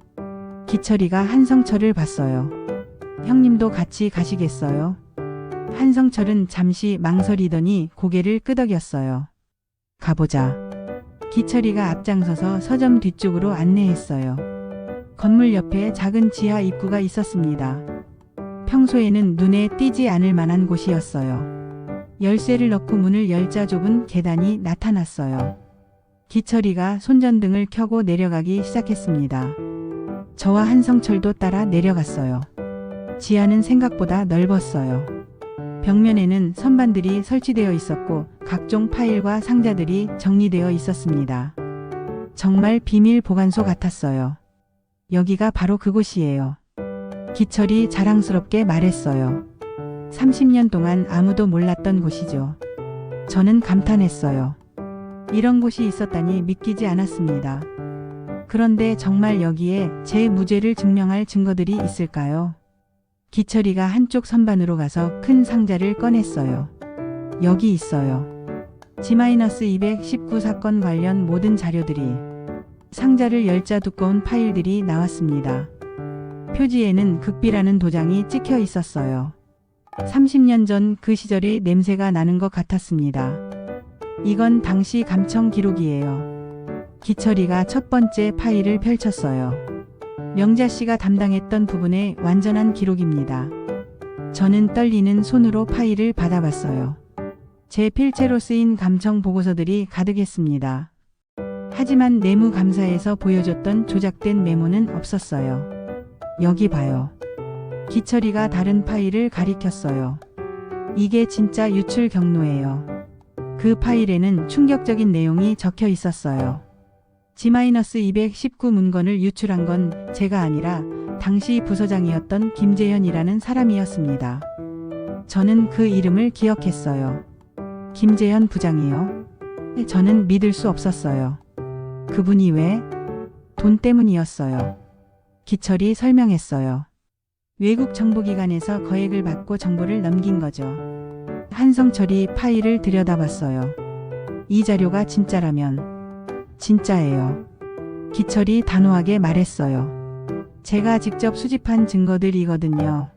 기철이가 한성철을 봤어요. 형님도 같이 가시겠어요? 한성철은 잠시 망설이더니 고개를 끄덕였어요. 가보자. 기철이가 앞장서서 서점 뒤쪽으로 안내했어요. 건물 옆에 작은 지하 입구가 있었습니다. 평소에는 눈에 띄지 않을 만한 곳이었어요. 열쇠를 넣고 문을 열자 좁은 계단이 나타났어요. 기철이가 손전등을 켜고 내려가기 시작했습니다. 저와 한성철도 따라 내려갔어요. 지하는 생각보다 넓었어요. 벽면에는 선반들이 설치되어 있었고 각종 파일과 상자들이 정리되어 있었습니다. 정말 비밀 보관소 같았어요. 여기가 바로 그곳이에요. 기철이 자랑스럽게 말했어요. 30년 동안 아무도 몰랐던 곳이죠. 저는 감탄했어요. 이런 곳이 있었다니 믿기지 않았습니다. 그런데 정말 여기에 제 무죄를 증명할 증거들이 있을까요? 기철이가 한쪽 선반으로 가서 큰 상자를 꺼냈어요. 여기 있어요. G-219 사건 관련 모든 자료들이. 상자를 열자 두꺼운 파일들이 나왔습니다. 표지에는 극비라는 도장이 찍혀 있었어요. 30년 전 그 시절의 냄새가 나는 것 같았습니다. 이건 당시 감청 기록이에요. 기철이가 첫 번째 파일을 펼쳤어요. 명자 씨가 담당했던 부분의 완전한 기록입니다. 저는 떨리는 손으로 파일을 받아봤어요. 제 필체로 쓰인 감청 보고서들이 가득했습니다. 하지만 내무감사에서 보여줬던 조작된 메모는 없었어요. 여기 봐요. 기철이가 다른 파일을 가리켰어요. 이게 진짜 유출 경로예요. 그 파일에는 충격적인 내용이 적혀 있었어요. G-219 문건을 유출한 건 제가 아니라 당시 부서장이었던 김재현이라는 사람이었습니다. 저는 그 이름을 기억했어요. 김재현 부장이요? 저는 믿을 수 없었어요. 그분이 왜? 돈 때문이었어요. 기철이 설명했어요. 외국 정보기관에서 거액을 받고 정보를 넘긴 거죠. 한성철이 파일을 들여다봤어요. 이 자료가 진짜라면. 진짜예요. 기철이 단호하게 말했어요. 제가 직접 수집한 증거들이거든요.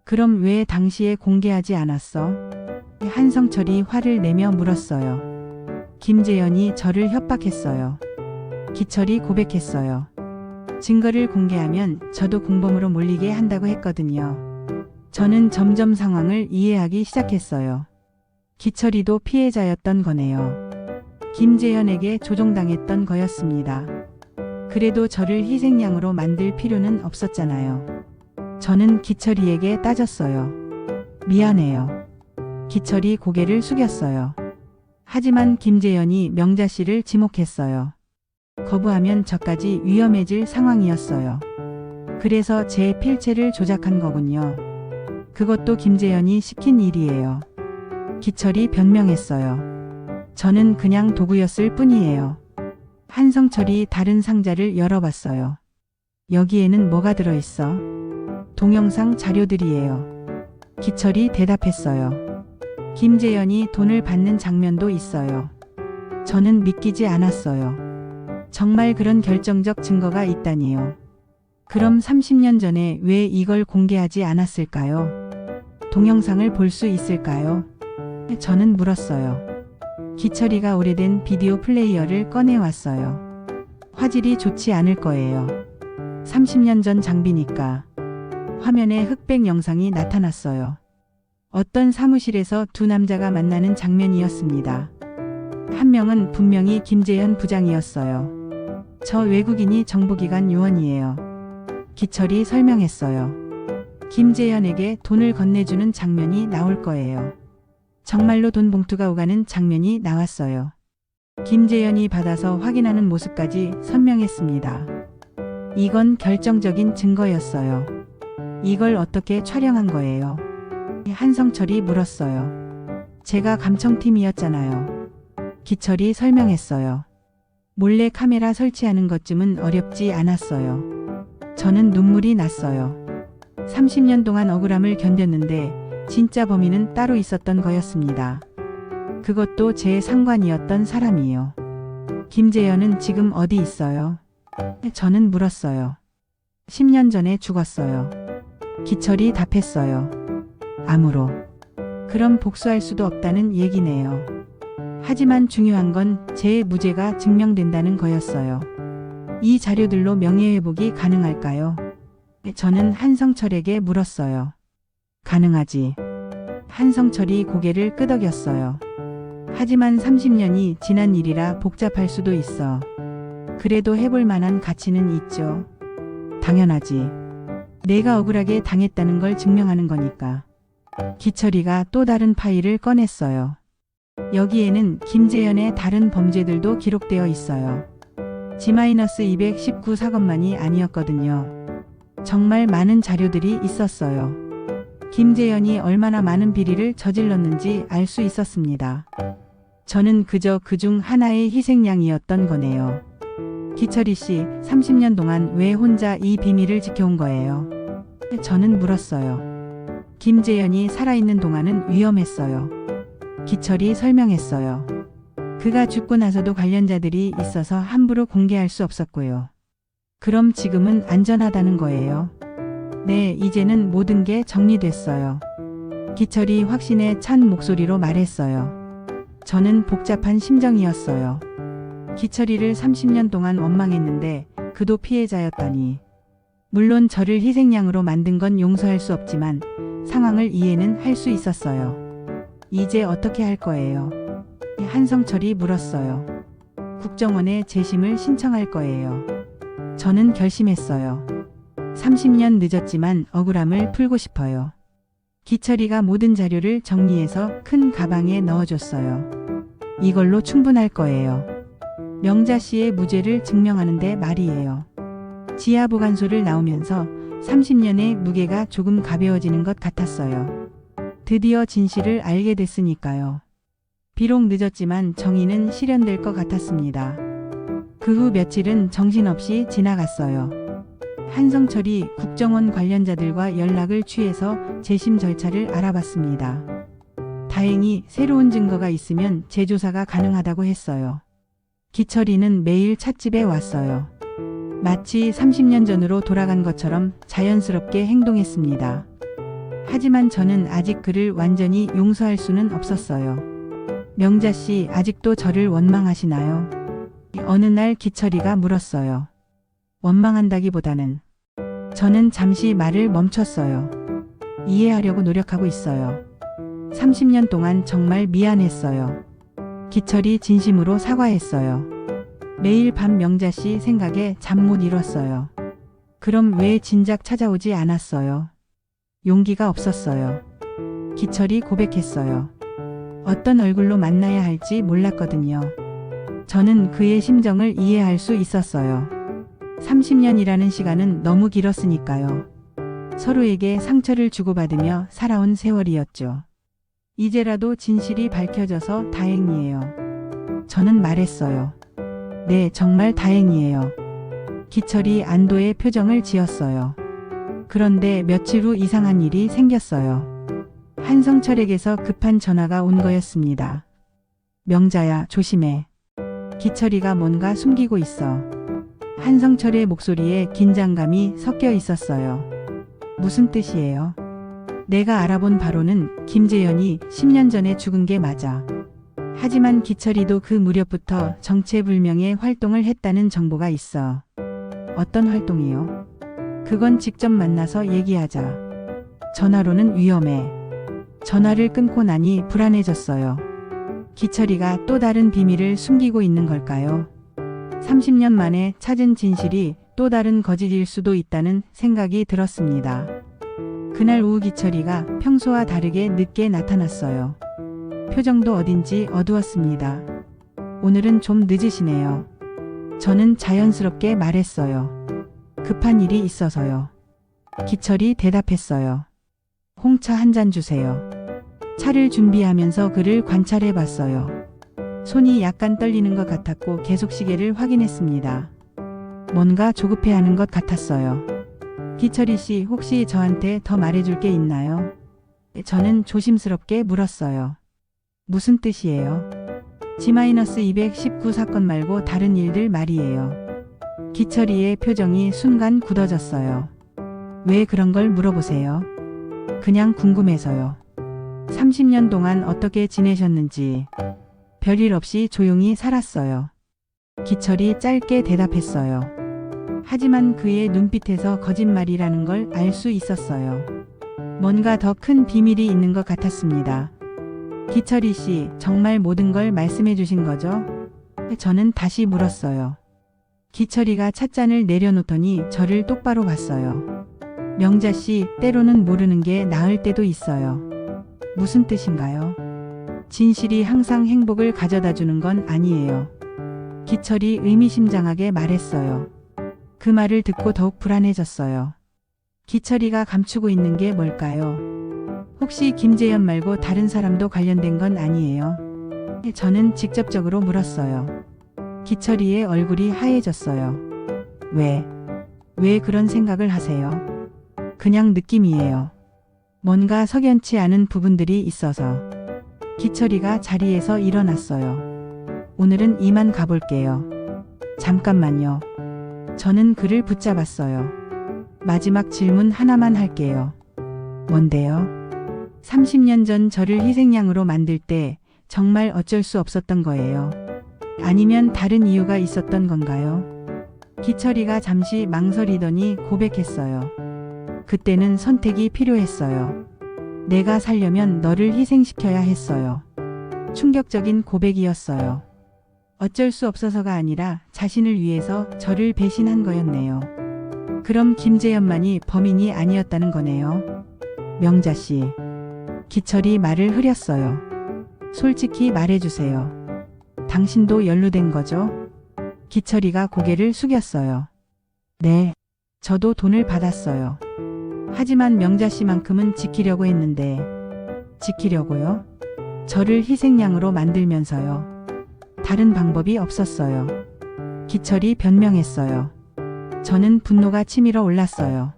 그럼 왜 당시에 공개하지 않았어? 한성철이 화를 내며 물었어요. 김재현이 저를 협박했어요. 기철이 고백했어요. 증거를 공개하면 저도 공범으로 몰리게 한다고 했거든요. 저는 점점 상황을 이해하기 시작했어요. 기철이도 피해자였던 거네요. 김재현에게 조종당했던 거였습니다. 그래도 저를 희생양으로 만들 필요는 없었잖아요. 저는 기철이에게 따졌어요. 미안해요. 기철이 고개를 숙였어요. 하지만 김재현이 명자 씨를 지목했어요. 거부하면 저까지 위험해질 상황이었어요. 그래서 제 필체를 조작한 거군요. 그것도 김재현이 시킨 일이에요. 기철이 변명했어요. 저는 그냥 도구였을 뿐이에요. 한성철이 다른 상자를 열어봤어요. 여기에는 뭐가 들어있어? 동영상 자료들이에요. 기철이 대답했어요. 김재현이 돈을 받는 장면도 있어요. 저는 믿기지 않았어요. 정말 그런 결정적 증거가 있다니요. 그럼 30년 전에 왜 이걸 공개하지 않았을까요? 동영상을 볼 수 있을까요? 저는 물었어요. 기철이가 오래된 비디오 플레이어를 꺼내왔어요. 화질이 좋지 않을 거예요. 30년 전 장비니까. 화면에 흑백 영상이 나타났어요. 어떤 사무실에서 두 남자가 만나는 장면이었습니다. 한 명은 분명히 김재현 부장이었어요. 저 외국인이 정보기관 요원이에요. 기철이 설명했어요. 김재현에게 돈을 건네주는 장면이 나올 거예요. 정말로 돈 봉투가 오가는 장면이 나왔어요. 김재현이 받아서 확인하는 모습까지 선명했습니다. 이건 결정적인 증거였어요. 이걸 어떻게 촬영한 거예요? 한성철이 물었어요. 제가 감청팀이었잖아요. 기철이 설명했어요. 몰래 카메라 설치하는 것쯤은 어렵지 않았어요. 저는 눈물이 났어요. 30년 동안 억울함을 견뎠는데 진짜 범인은 따로 있었던 거였습니다. 그것도 제 상관이었던 사람이요. 김재현은 지금 어디 있어요? 저는 물었어요. 10년 전에 죽었어요. 기철이 답했어요. 암으로. 그럼 복수할 수도 없다는 얘기네요. 하지만 중요한 건 제 무죄가 증명된다는 거였어요. 이 자료들로 명예회복이 가능할까요? 저는 한성철에게 물었어요. 가능하지. 한성철이 고개를 끄덕였어요. 하지만 30년이 지난 일이라 복잡할 수도 있어. 그래도 해볼 만한 가치는 있죠. 당연하지. 내가 억울하게 당했다는 걸 증명하는 거니까. 기철이가 또 다른 파일을 꺼냈어요. 여기에는 김재현의 다른 범죄들도 기록되어 있어요. G-219 사건만이 아니었거든요. 정말 많은 자료들이 있었어요. 김재현이 얼마나 많은 비리를 저질렀는지 알 수 있었습니다. 저는 그저 그중 하나의 희생양이었던 거네요. 기철이 씨, 30년 동안 왜 혼자 이 비밀을 지켜온 거예요? 저는 물었어요. 김재현이 살아있는 동안은 위험했어요. 기철이 설명했어요. 그가 죽고 나서도 관련자들이 있어서 함부로 공개할 수 없었고요. 그럼 지금은 안전하다는 거예요? 네, 이제는 모든 게 정리됐어요. 기철이 확신에 찬 목소리로 말했어요. 저는 복잡한 심정이었어요. 기철이를 30년 동안 원망했는데 그도 피해자였다니. 물론 저를 희생양으로 만든 건 용서할 수 없지만 상황을 이해는 할 수 있었어요. 이제 어떻게 할 거예요? 한성철이 물었어요. 국정원에 재심을 신청할 거예요. 저는 결심했어요. 30년 늦었지만 억울함을 풀고 싶어요. 기철이가 모든 자료를 정리해서 큰 가방에 넣어줬어요. 이걸로 충분할 거예요. 명자 씨의 무죄를 증명하는데 말이에요. 지하보관소를 나오면서 30년의 무게가 조금 가벼워지는 것 같았어요. 드디어 진실을 알게 됐으니까요. 비록 늦었지만 정의는 실현될 것 같았습니다. 그 후 며칠은 정신없이 지나갔어요. 한성철이 국정원 관련자들과 연락을 취해서 재심 절차를 알아봤습니다. 다행히 새로운 증거가 있으면 재조사가 가능하다고 했어요. 기철이는 매일 찻집에 왔어요. 마치 30년 전으로 돌아간 것처럼 자연스럽게 행동했습니다. 하지만 저는 아직 그를 완전히 용서할 수는 없었어요. 명자 씨, 아직도 저를 원망하시나요? 어느 날 기철이가 물었어요. 원망한다기보다는 저는 잠시 말을 멈췄어요. 이해하려고 노력하고 있어요. 30년 동안 정말 미안했어요. 기철이 진심으로 사과했어요. 매일 밤 명자 씨 생각에 잠 못 이뤘어요. 그럼 왜 진작 찾아오지 않았어요? 용기가 없었어요. 기철이 고백했어요. 어떤 얼굴로 만나야 할지 몰랐거든요. 저는 그의 심정을 이해할 수 있었어요. 30년이라는 시간은 너무 길었으니까요. 서로에게 상처를 주고받으며 살아온 세월이었죠. 이제라도 진실이 밝혀져서 다행이에요. 저는 말했어요. 네, 정말 다행이에요. 기철이 안도의 표정을 지었어요. 그런데 며칠 후 이상한 일이 생겼어요. 한성철에게서 급한 전화가 온 거였습니다. 명자야, 조심해. 기철이가 뭔가 숨기고 있어. 한성철의 목소리에 긴장감이 섞여 있었어요. 무슨 뜻이에요? 내가 알아본 바로는 김재현이 10년 전에 죽은 게 맞아. 하지만 기철이도 그 무렵부터 정체불명의 활동을 했다는 정보가 있어. 어떤 활동이요? 그건 직접 만나서 얘기하자. 전화로는 위험해. 전화를 끊고 나니 불안해졌어요. 기철이가 또 다른 비밀을 숨기고 있는 걸까요? 30년 만에 찾은 진실이 또 다른 거짓일 수도 있다는 생각이 들었습니다. 그날 오후 기철이가 평소와 다르게 늦게 나타났어요. 표정도 어딘지 어두웠습니다. 오늘은 좀 늦으시네요. 저는 자연스럽게 말했어요. 급한 일이 있어서요. 기철이 대답했어요. 홍차 한 잔 주세요. 차를 준비하면서 그를 관찰해 봤어요. 손이 약간 떨리는 것 같았고 계속 시계를 확인했습니다. 뭔가 조급해하는 것 같았어요. 기철이 씨, 혹시 저한테 더 말해줄 게 있나요? 저는 조심스럽게 물었어요. 무슨 뜻이에요? G-219 사건 말고 다른 일들 말이에요. 기철이의 표정이 순간 굳어졌어요. 왜 그런 걸 물어보세요? 그냥 궁금해서요. 30년 동안 어떻게 지내셨는지. 별일 없이 조용히 살았어요. 기철이 짧게 대답했어요. 하지만 그의 눈빛에서 거짓말이라는 걸 알 수 있었어요. 뭔가 더 큰 비밀이 있는 것 같았습니다. 기철이 씨, 정말 모든 걸 말씀해 주신 거죠? 저는 다시 물었어요. 기철이가 찻잔을 내려놓더니 저를 똑바로 봤어요. 명자 씨, 때로는 모르는 게 나을 때도 있어요. 무슨 뜻인가요? 진실이 항상 행복을 가져다 주는 건 아니에요. 기철이 의미심장하게 말했어요. 그 말을 듣고 더욱 불안해졌어요. 기철이가 감추고 있는 게 뭘까요? 혹시 김재현 말고 다른 사람도 관련된 건 아니에요? 저는 직접적으로 물었어요. 기철이의 얼굴이 하얘졌어요. 왜 그런 생각을 하세요? 그냥 느낌이에요. 뭔가 석연치 않은 부분들이 있어서. 기철이가 자리에서 일어났어요. 오늘은 이만 가볼게요. 잠깐만요. 저는 그를 붙잡았어요. 마지막 질문 하나만 할게요. 뭔데요? 30년 전 저를 희생양으로 만들 때 정말 어쩔 수 없었던 거예요. 아니면 다른 이유가 있었던 건가요? 기철이가 잠시 망설이더니 고백했어요. 그때는 선택이 필요했어요. 내가 살려면 너를 희생시켜야 했어요. 충격적인 고백이었어요. 어쩔 수 없어서가 아니라 자신을 위해서 저를 배신한 거였네요. 그럼 김재현만이 범인이 아니었다는 거네요. 명자 씨. 기철이 말을 흐렸어요. 솔직히 말해주세요. 당신도 연루된 거죠? 기철이가 고개를 숙였어요. 네. 저도 돈을 받았어요. 하지만 명자 씨만큼은 지키려고 했는데. 지키려고요? 저를 희생양으로 만들면서요. 다른 방법이 없었어요. 기철이 변명했어요. 저는 분노가 치밀어 올랐어요.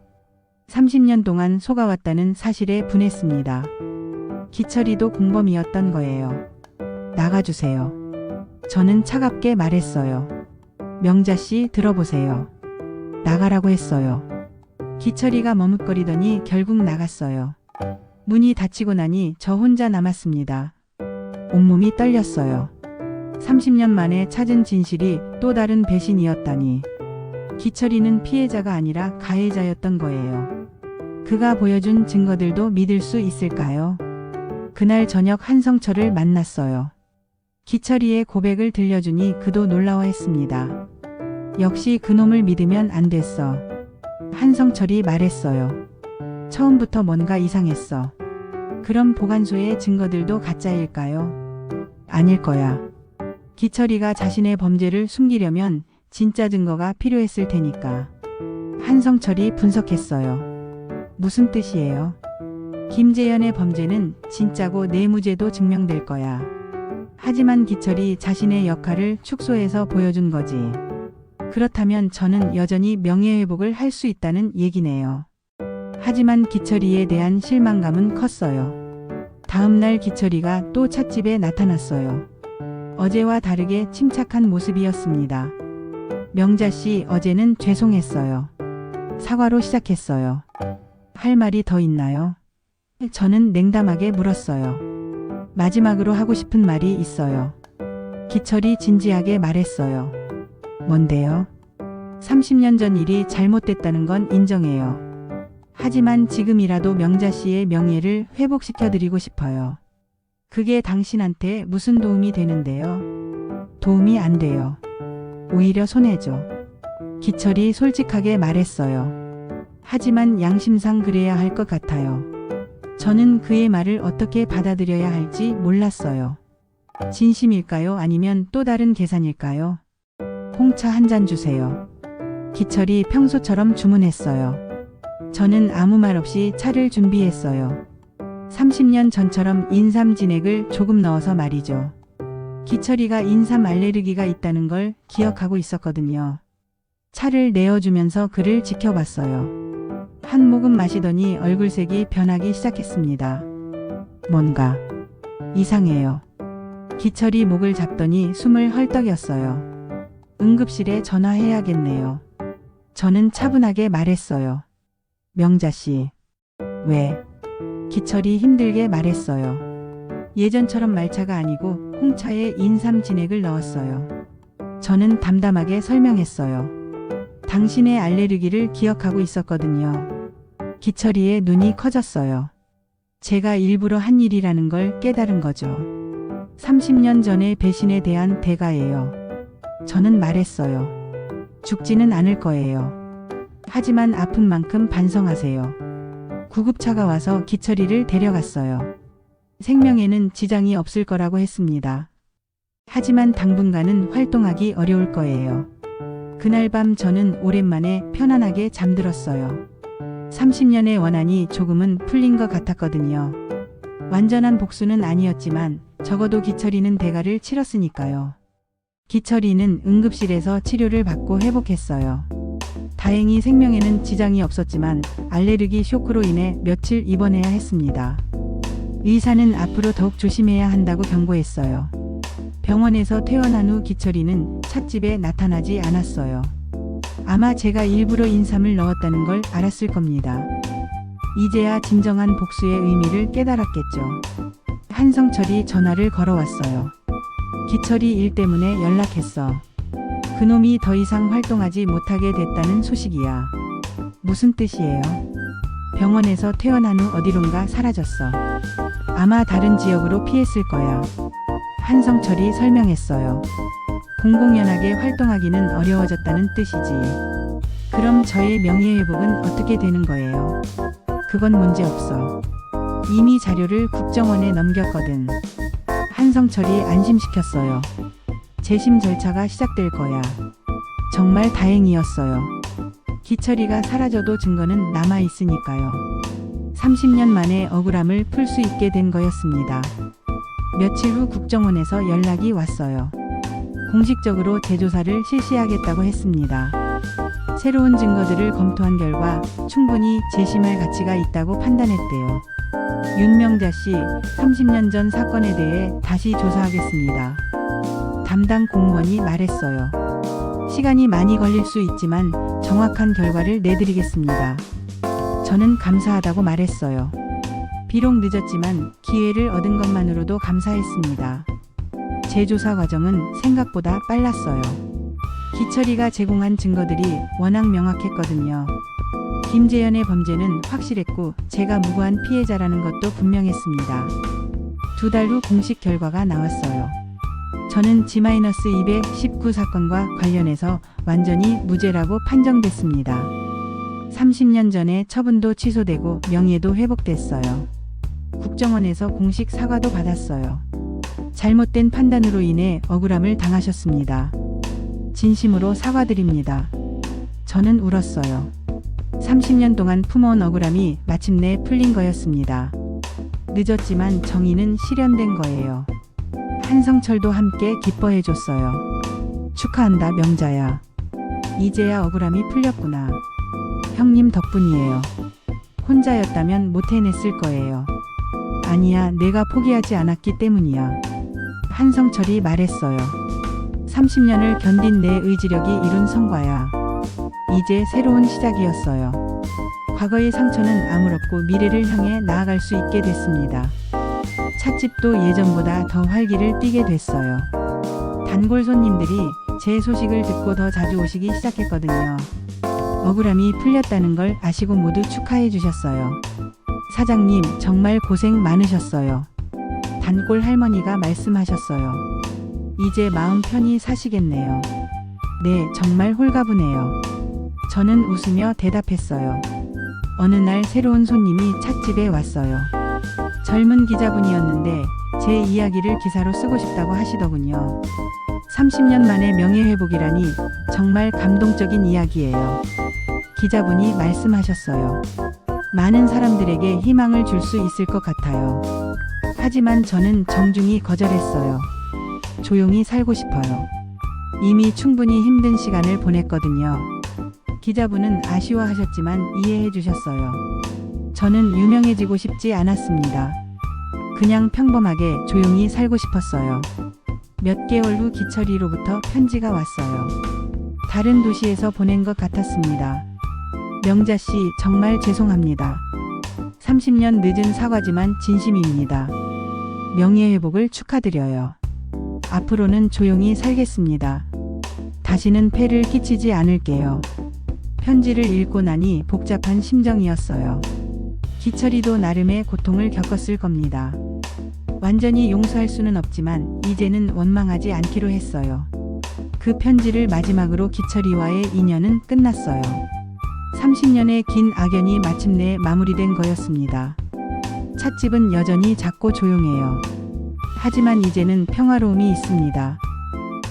30년 동안 속아왔다는 사실에 분했습니다. 기철이도 공범이었던 거예요. 나가주세요. 저는 차갑게 말했어요. 명자 씨, 들어보세요. 나가라고 했어요. 기철이가 머뭇거리더니 결국 나갔어요. 문이 닫히고 나니 저 혼자 남았습니다. 온몸이 떨렸어요. 30년 만에 찾은 진실이 또 다른 배신이었다니. 기철이는 피해자가 아니라 가해자였던 거예요. 그가 보여준 증거들도 믿을 수 있을까요? 그날 저녁 한성철을 만났어요. 기철이의 고백을 들려주니 그도 놀라워했습니다. 역시 그놈을 믿으면 안 됐어. 한성철이 말했어요. 처음부터 뭔가 이상했어. 그럼 보관소의 증거들도 가짜일까요? 아닐 거야. 기철이가 자신의 범죄를 숨기려면 진짜 증거가 필요했을 테니까. 한성철이 분석했어요. 무슨 뜻이에요? 김재현의 범죄는 진짜고 내 무죄도 증명될 거야. 하지만 기철이 자신의 역할을 축소해서 보여준 거지. 그렇다면 저는 여전히 명예회복을 할 수 있다는 얘기네요. 하지만 기철이에 대한 실망감은 컸어요. 다음 날 기철이가 또 찻집에 나타났어요. 어제와 다르게 침착한 모습이었습니다. 명자 씨, 어제는 죄송했어요. 사과로 시작했어요. 할 말이 더 있나요? 저는 냉담하게 물었어요. 마지막으로 하고 싶은 말이 있어요. 기철이 진지하게 말했어요. 뭔데요? 30년 전 일이 잘못됐다는 건 인정해요. 하지만 지금이라도 명자 씨의 명예를 회복시켜드리고 싶어요. 그게 당신한테 무슨 도움이 되는데요? 도움이 안 돼요. 오히려 손해죠. 기철이 솔직하게 말했어요. 하지만 양심상 그래야 할 것 같아요. 저는 그의 말을 어떻게 받아들여야 할지 몰랐어요. 진심일까요? 아니면 또 다른 계산일까요? 홍차 한 잔 주세요. 기철이 평소처럼 주문했어요. 저는 아무 말 없이 차를 준비했어요. 30년 전처럼 인삼 진액을 조금 넣어서 말이죠. 기철이가 인삼 알레르기가 있다는 걸 기억하고 있었거든요. 차를 내어주면서 그를 지켜봤어요. 한 모금 마시더니 얼굴색이 변하기 시작했습니다. 뭔가 이상해요. 기철이 목을 잡더니 숨을 헐떡였어요. 응급실에 전화해야겠네요. 저는 차분하게 말했어요. 명자씨. 왜? 기철이 힘들게 말했어요. 예전처럼 말차가 아니고 홍차에 인삼 진액을 넣었어요. 저는 담담하게 설명했어요. 당신의 알레르기를 기억하고 있었거든요. 기철이의 눈이 커졌어요. 제가 일부러 한 일이라는 걸 깨달은 거죠. 30년 전의 배신에 대한 대가예요. 저는 말했어요. 죽지는 않을 거예요. 하지만 아픈 만큼 반성하세요. 구급차가 와서 기철이를 데려갔어요. 생명에는 지장이 없을 거라고 했습니다. 하지만 당분간은 활동하기 어려울 거예요. 그날 밤 저는 오랜만에 편안하게 잠들었어요. 30년의 원한이 조금은 풀린 것 같았거든요. 완전한 복수는 아니었지만 적어도 기철이는 대가를 치렀으니까요. 기철이는 응급실에서 치료를 받고 회복했어요. 다행히 생명에는 지장이 없었지만 알레르기 쇼크로 인해 며칠 입원해야 했습니다. 의사는 앞으로 더욱 조심해야 한다고 경고했어요. 병원에서 퇴원한 후 기철이는 찻집에 나타나지 않았어요. 아마 제가 일부러 인삼을 넣었다는 걸 알았을 겁니다. 이제야 진정한 복수의 의미를 깨달았겠죠. 한성철이 전화를 걸어왔어요. 기철이 일 때문에 연락했어. 그놈이 더 이상 활동하지 못하게 됐다는 소식이야. 무슨 뜻이에요? 병원에서 퇴원한 후 어디론가 사라졌어. 아마 다른 지역으로 피했을 거야. 한성철이 설명했어요. 공공연하게 활동하기는 어려워졌다는 뜻이지. 그럼 저의 명예회복은 어떻게 되는 거예요? 그건 문제없어. 이미 자료를 국정원에 넘겼거든. 한성철이 안심시켰어요. 재심 절차가 시작될 거야. 정말 다행이었어요. 기철이가 사라져도 증거는 남아있으니까요. 30년 만에 억울함을 풀 수 있게 된 거였습니다. 며칠 후 국정원에서 연락이 왔어요. 공식적으로 재조사를 실시하겠다고 했습니다. 새로운 증거들을 검토한 결과 충분히 재심할 가치가 있다고 판단했대요. 윤명자 씨, 30년 전 사건에 대해 다시 조사하겠습니다. 담당 공무원이 말했어요. 시간이 많이 걸릴 수 있지만 정확한 결과를 내드리겠습니다. 저는 감사하다고 말했어요. 비록 늦었지만 기회를 얻은 것만으로도 감사했습니다. 재조사 과정은 생각보다 빨랐어요. 기철이가 제공한 증거들이 워낙 명확했거든요. 김재현의 범죄는 확실했고 제가 무고한 피해자라는 것도 분명했습니다. 2달 후 공식 결과가 나왔어요. 저는 G-219 사건과 관련해서 완전히 무죄라고 판정됐습니다. 30년 전에 처분도 취소되고 명예도 회복됐어요. 국정원에서 공식 사과도 받았어요. 잘못된 판단으로 인해 억울함을 당하셨습니다. 진심으로 사과드립니다. 저는 울었어요. 30년 동안 품어온 억울함이 마침내 풀린 거였습니다. 늦었지만 정의는 실현된 거예요. 한성철도 함께 기뻐해줬어요. 축하한다 명자야. 이제야 억울함이 풀렸구나. 형님 덕분이에요. 혼자였다면 못 해냈을 거예요. 아니야, 내가 포기하지 않았기 때문이야. 한성철이 말했어요. 30년을 견딘 내 의지력이 이룬 성과야. 이제 새로운 시작이었어요. 과거의 상처는 아물었고 미래를 향해 나아갈 수 있게 됐습니다. 찻집도 예전보다 더 활기를 띠게 됐어요. 단골 손님들이 제 소식을 듣고 더 자주 오시기 시작했거든요. 억울함이 풀렸다는 걸 아시고 모두 축하해 주셨어요. 사장님, 정말 고생 많으셨어요. 단골 할머니가 말씀하셨어요. 이제 마음 편히 사시겠네요. 네, 정말 홀가분해요. 저는 웃으며 대답했어요. 어느 날 새로운 손님이 찻집에 왔어요. 젊은 기자분이었는데 제 이야기를 기사로 쓰고 싶다고 하시더군요. 30년 만에 명예회복이라니 정말 감동적인 이야기예요. 기자분이 말씀하셨어요. 많은 사람들에게 희망을 줄 수 있을 것 같아요. 하지만 저는 정중히 거절했어요. 조용히 살고 싶어요. 이미 충분히 힘든 시간을 보냈거든요. 기자분은 아쉬워하셨지만 이해해 주셨어요. 저는 유명해지고 싶지 않았습니다. 그냥 평범하게 조용히 살고 싶었어요. 몇 개월 후 기철이로부터 편지가 왔어요. 다른 도시에서 보낸 것 같았습니다. 명자 씨, 정말 죄송합니다. 30년 늦은 사과지만 진심입니다. 명예회복을 축하드려요. 앞으로는 조용히 살겠습니다. 다시는 폐를 끼치지 않을게요. 편지를 읽고 나니 복잡한 심정이었어요. 기철이도 나름의 고통을 겪었을 겁니다. 완전히 용서할 수는 없지만 이제는 원망하지 않기로 했어요. 그 편지를 마지막으로 기철이와의 인연은 끝났어요. 30년의 긴 악연이 마침내 마무리된 거였습니다. 찻집은 여전히 작고 조용해요. 하지만 이제는 평화로움이 있습니다.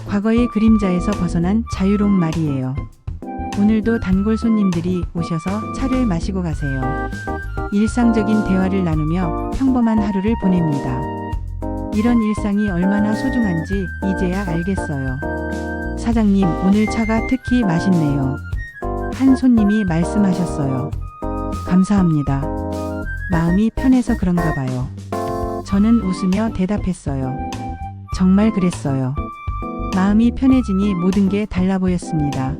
과거의 그림자에서 벗어난 자유로움 말이에요. 오늘도 단골 손님들이 오셔서 차를 마시고 가세요. 일상적인 대화를 나누며 평범한 하루를 보냅니다. 이런 일상이 얼마나 소중한지 이제야 알겠어요. 사장님, 오늘 차가 특히 맛있네요. 한 손님이 말씀하셨어요. 감사합니다. 마음이 편해서 그런가 봐요. 저는 웃으며 대답했어요. 정말 그랬어요. 마음이 편해지니 모든 게 달라 보였습니다.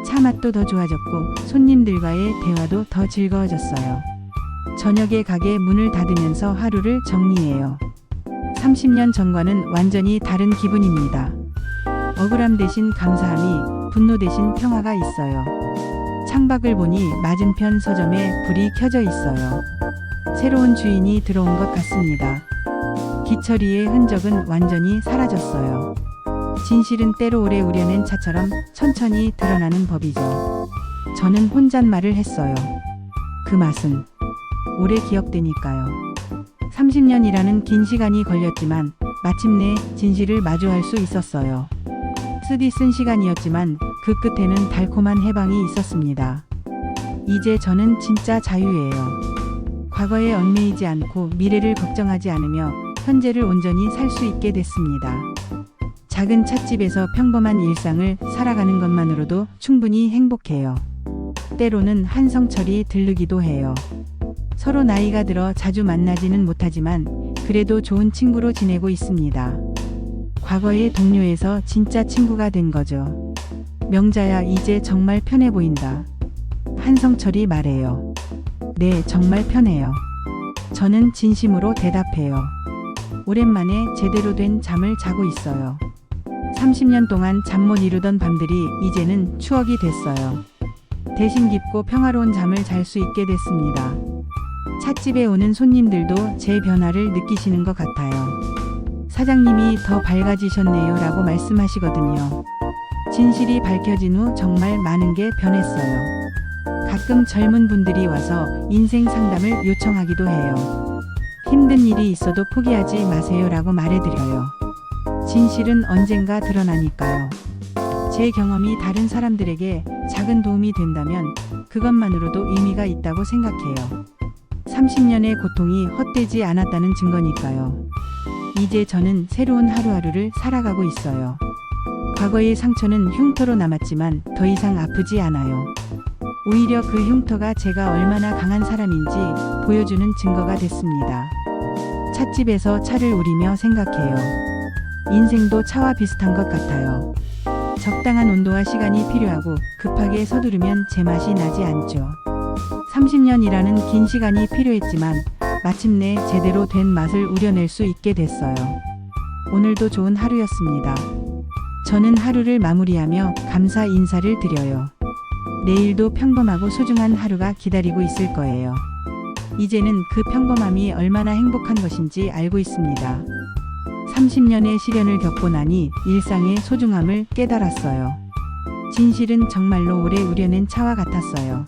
차 맛도 더 좋아졌고 손님들과의 대화도 더 즐거워졌어요. 저녁에 가게 문을 닫으면서 하루를 정리해요. 30년 전과는 완전히 다른 기분입니다. 억울함 대신 감사함이, 분노 대신 평화가 있어요. 창밖을 보니 맞은편 서점에 불이 켜져 있어요. 새로운 주인이 들어온 것 같습니다. 기철이의 흔적은 완전히 사라졌어요. 진실은 때로 오래 우려낸 차처럼 천천히 드러나는 법이죠. 저는 혼잣말을 했어요. 그 맛은 오래 기억되니까요. 30년이라는 긴 시간이 걸렸지만 마침내 진실을 마주할 수 있었어요. 쓰디 쓴 시간이었지만 그 끝에는 달콤한 해방이 있었습니다. 이제 저는 진짜 자유예요. 과거에 얽매이지 않고 미래를 걱정하지 않으며 현재를 온전히 살 수 있게 됐습니다. 작은 찻집에서 평범한 일상을 살아가는 것만으로도 충분히 행복해요. 때로는 한성철이 들르기도 해요. 서로 나이가 들어 자주 만나지는 못하지만 그래도 좋은 친구로 지내고 있습니다. 과거의 동료에서 진짜 친구가 된 거죠. 명자야, 이제 정말 편해 보인다. 한성철이 말해요. 네, 정말 편해요. 저는 진심으로 대답해요. 오랜만에 제대로 된 잠을 자고 있어요. 30년 동안 잠 못 이루던 밤들이 이제는 추억이 됐어요. 대신 깊고 평화로운 잠을 잘 수 있게 됐습니다. 찻집에 오는 손님들도 제 변화를 느끼시는 것 같아요. 사장님이 더 밝아지셨네요 라고 말씀하시거든요. 진실이 밝혀진 후 정말 많은 게 변했어요. 가끔 젊은 분들이 와서 인생 상담을 요청하기도 해요. 힘든 일이 있어도 포기하지 마세요 라고 말해드려요. 진실은 언젠가 드러나니까요. 제 경험이 다른 사람들에게 작은 도움이 된다면 그것만으로도 의미가 있다고 생각해요. 30년의 고통이 헛되지 않았다는 증거니까요. 이제 저는 새로운 하루하루를 살아가고 있어요. 과거의 상처는 흉터로 남았지만 더 이상 아프지 않아요. 오히려 그 흉터가 제가 얼마나 강한 사람인지 보여주는 증거가 됐습니다. 찻집에서 차를 우리며 생각해요. 인생도 차와 비슷한 것 같아요. 적당한 온도와 시간이 필요하고 급하게 서두르면 제맛이 나지 않죠. 30년이라는 긴 시간이 필요했지만 마침내 제대로 된 맛을 우려낼 수 있게 됐어요. 오늘도 좋은 하루였습니다. 저는 하루를 마무리하며 감사 인사를 드려요. 내일도 평범하고 소중한 하루가 기다리고 있을 거예요. 이제는 그 평범함이 얼마나 행복한 것인지 알고 있습니다. 30년의 시련을 겪고 나니 일상의 소중함을 깨달았어요. 진실은 정말로 오래 우려낸 차와 같았어요.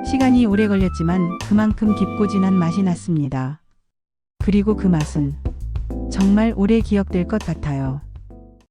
시간이 오래 걸렸지만 그만큼 깊고 진한 맛이 났습니다. 그리고 그 맛은 정말 오래 기억될 것 같아요.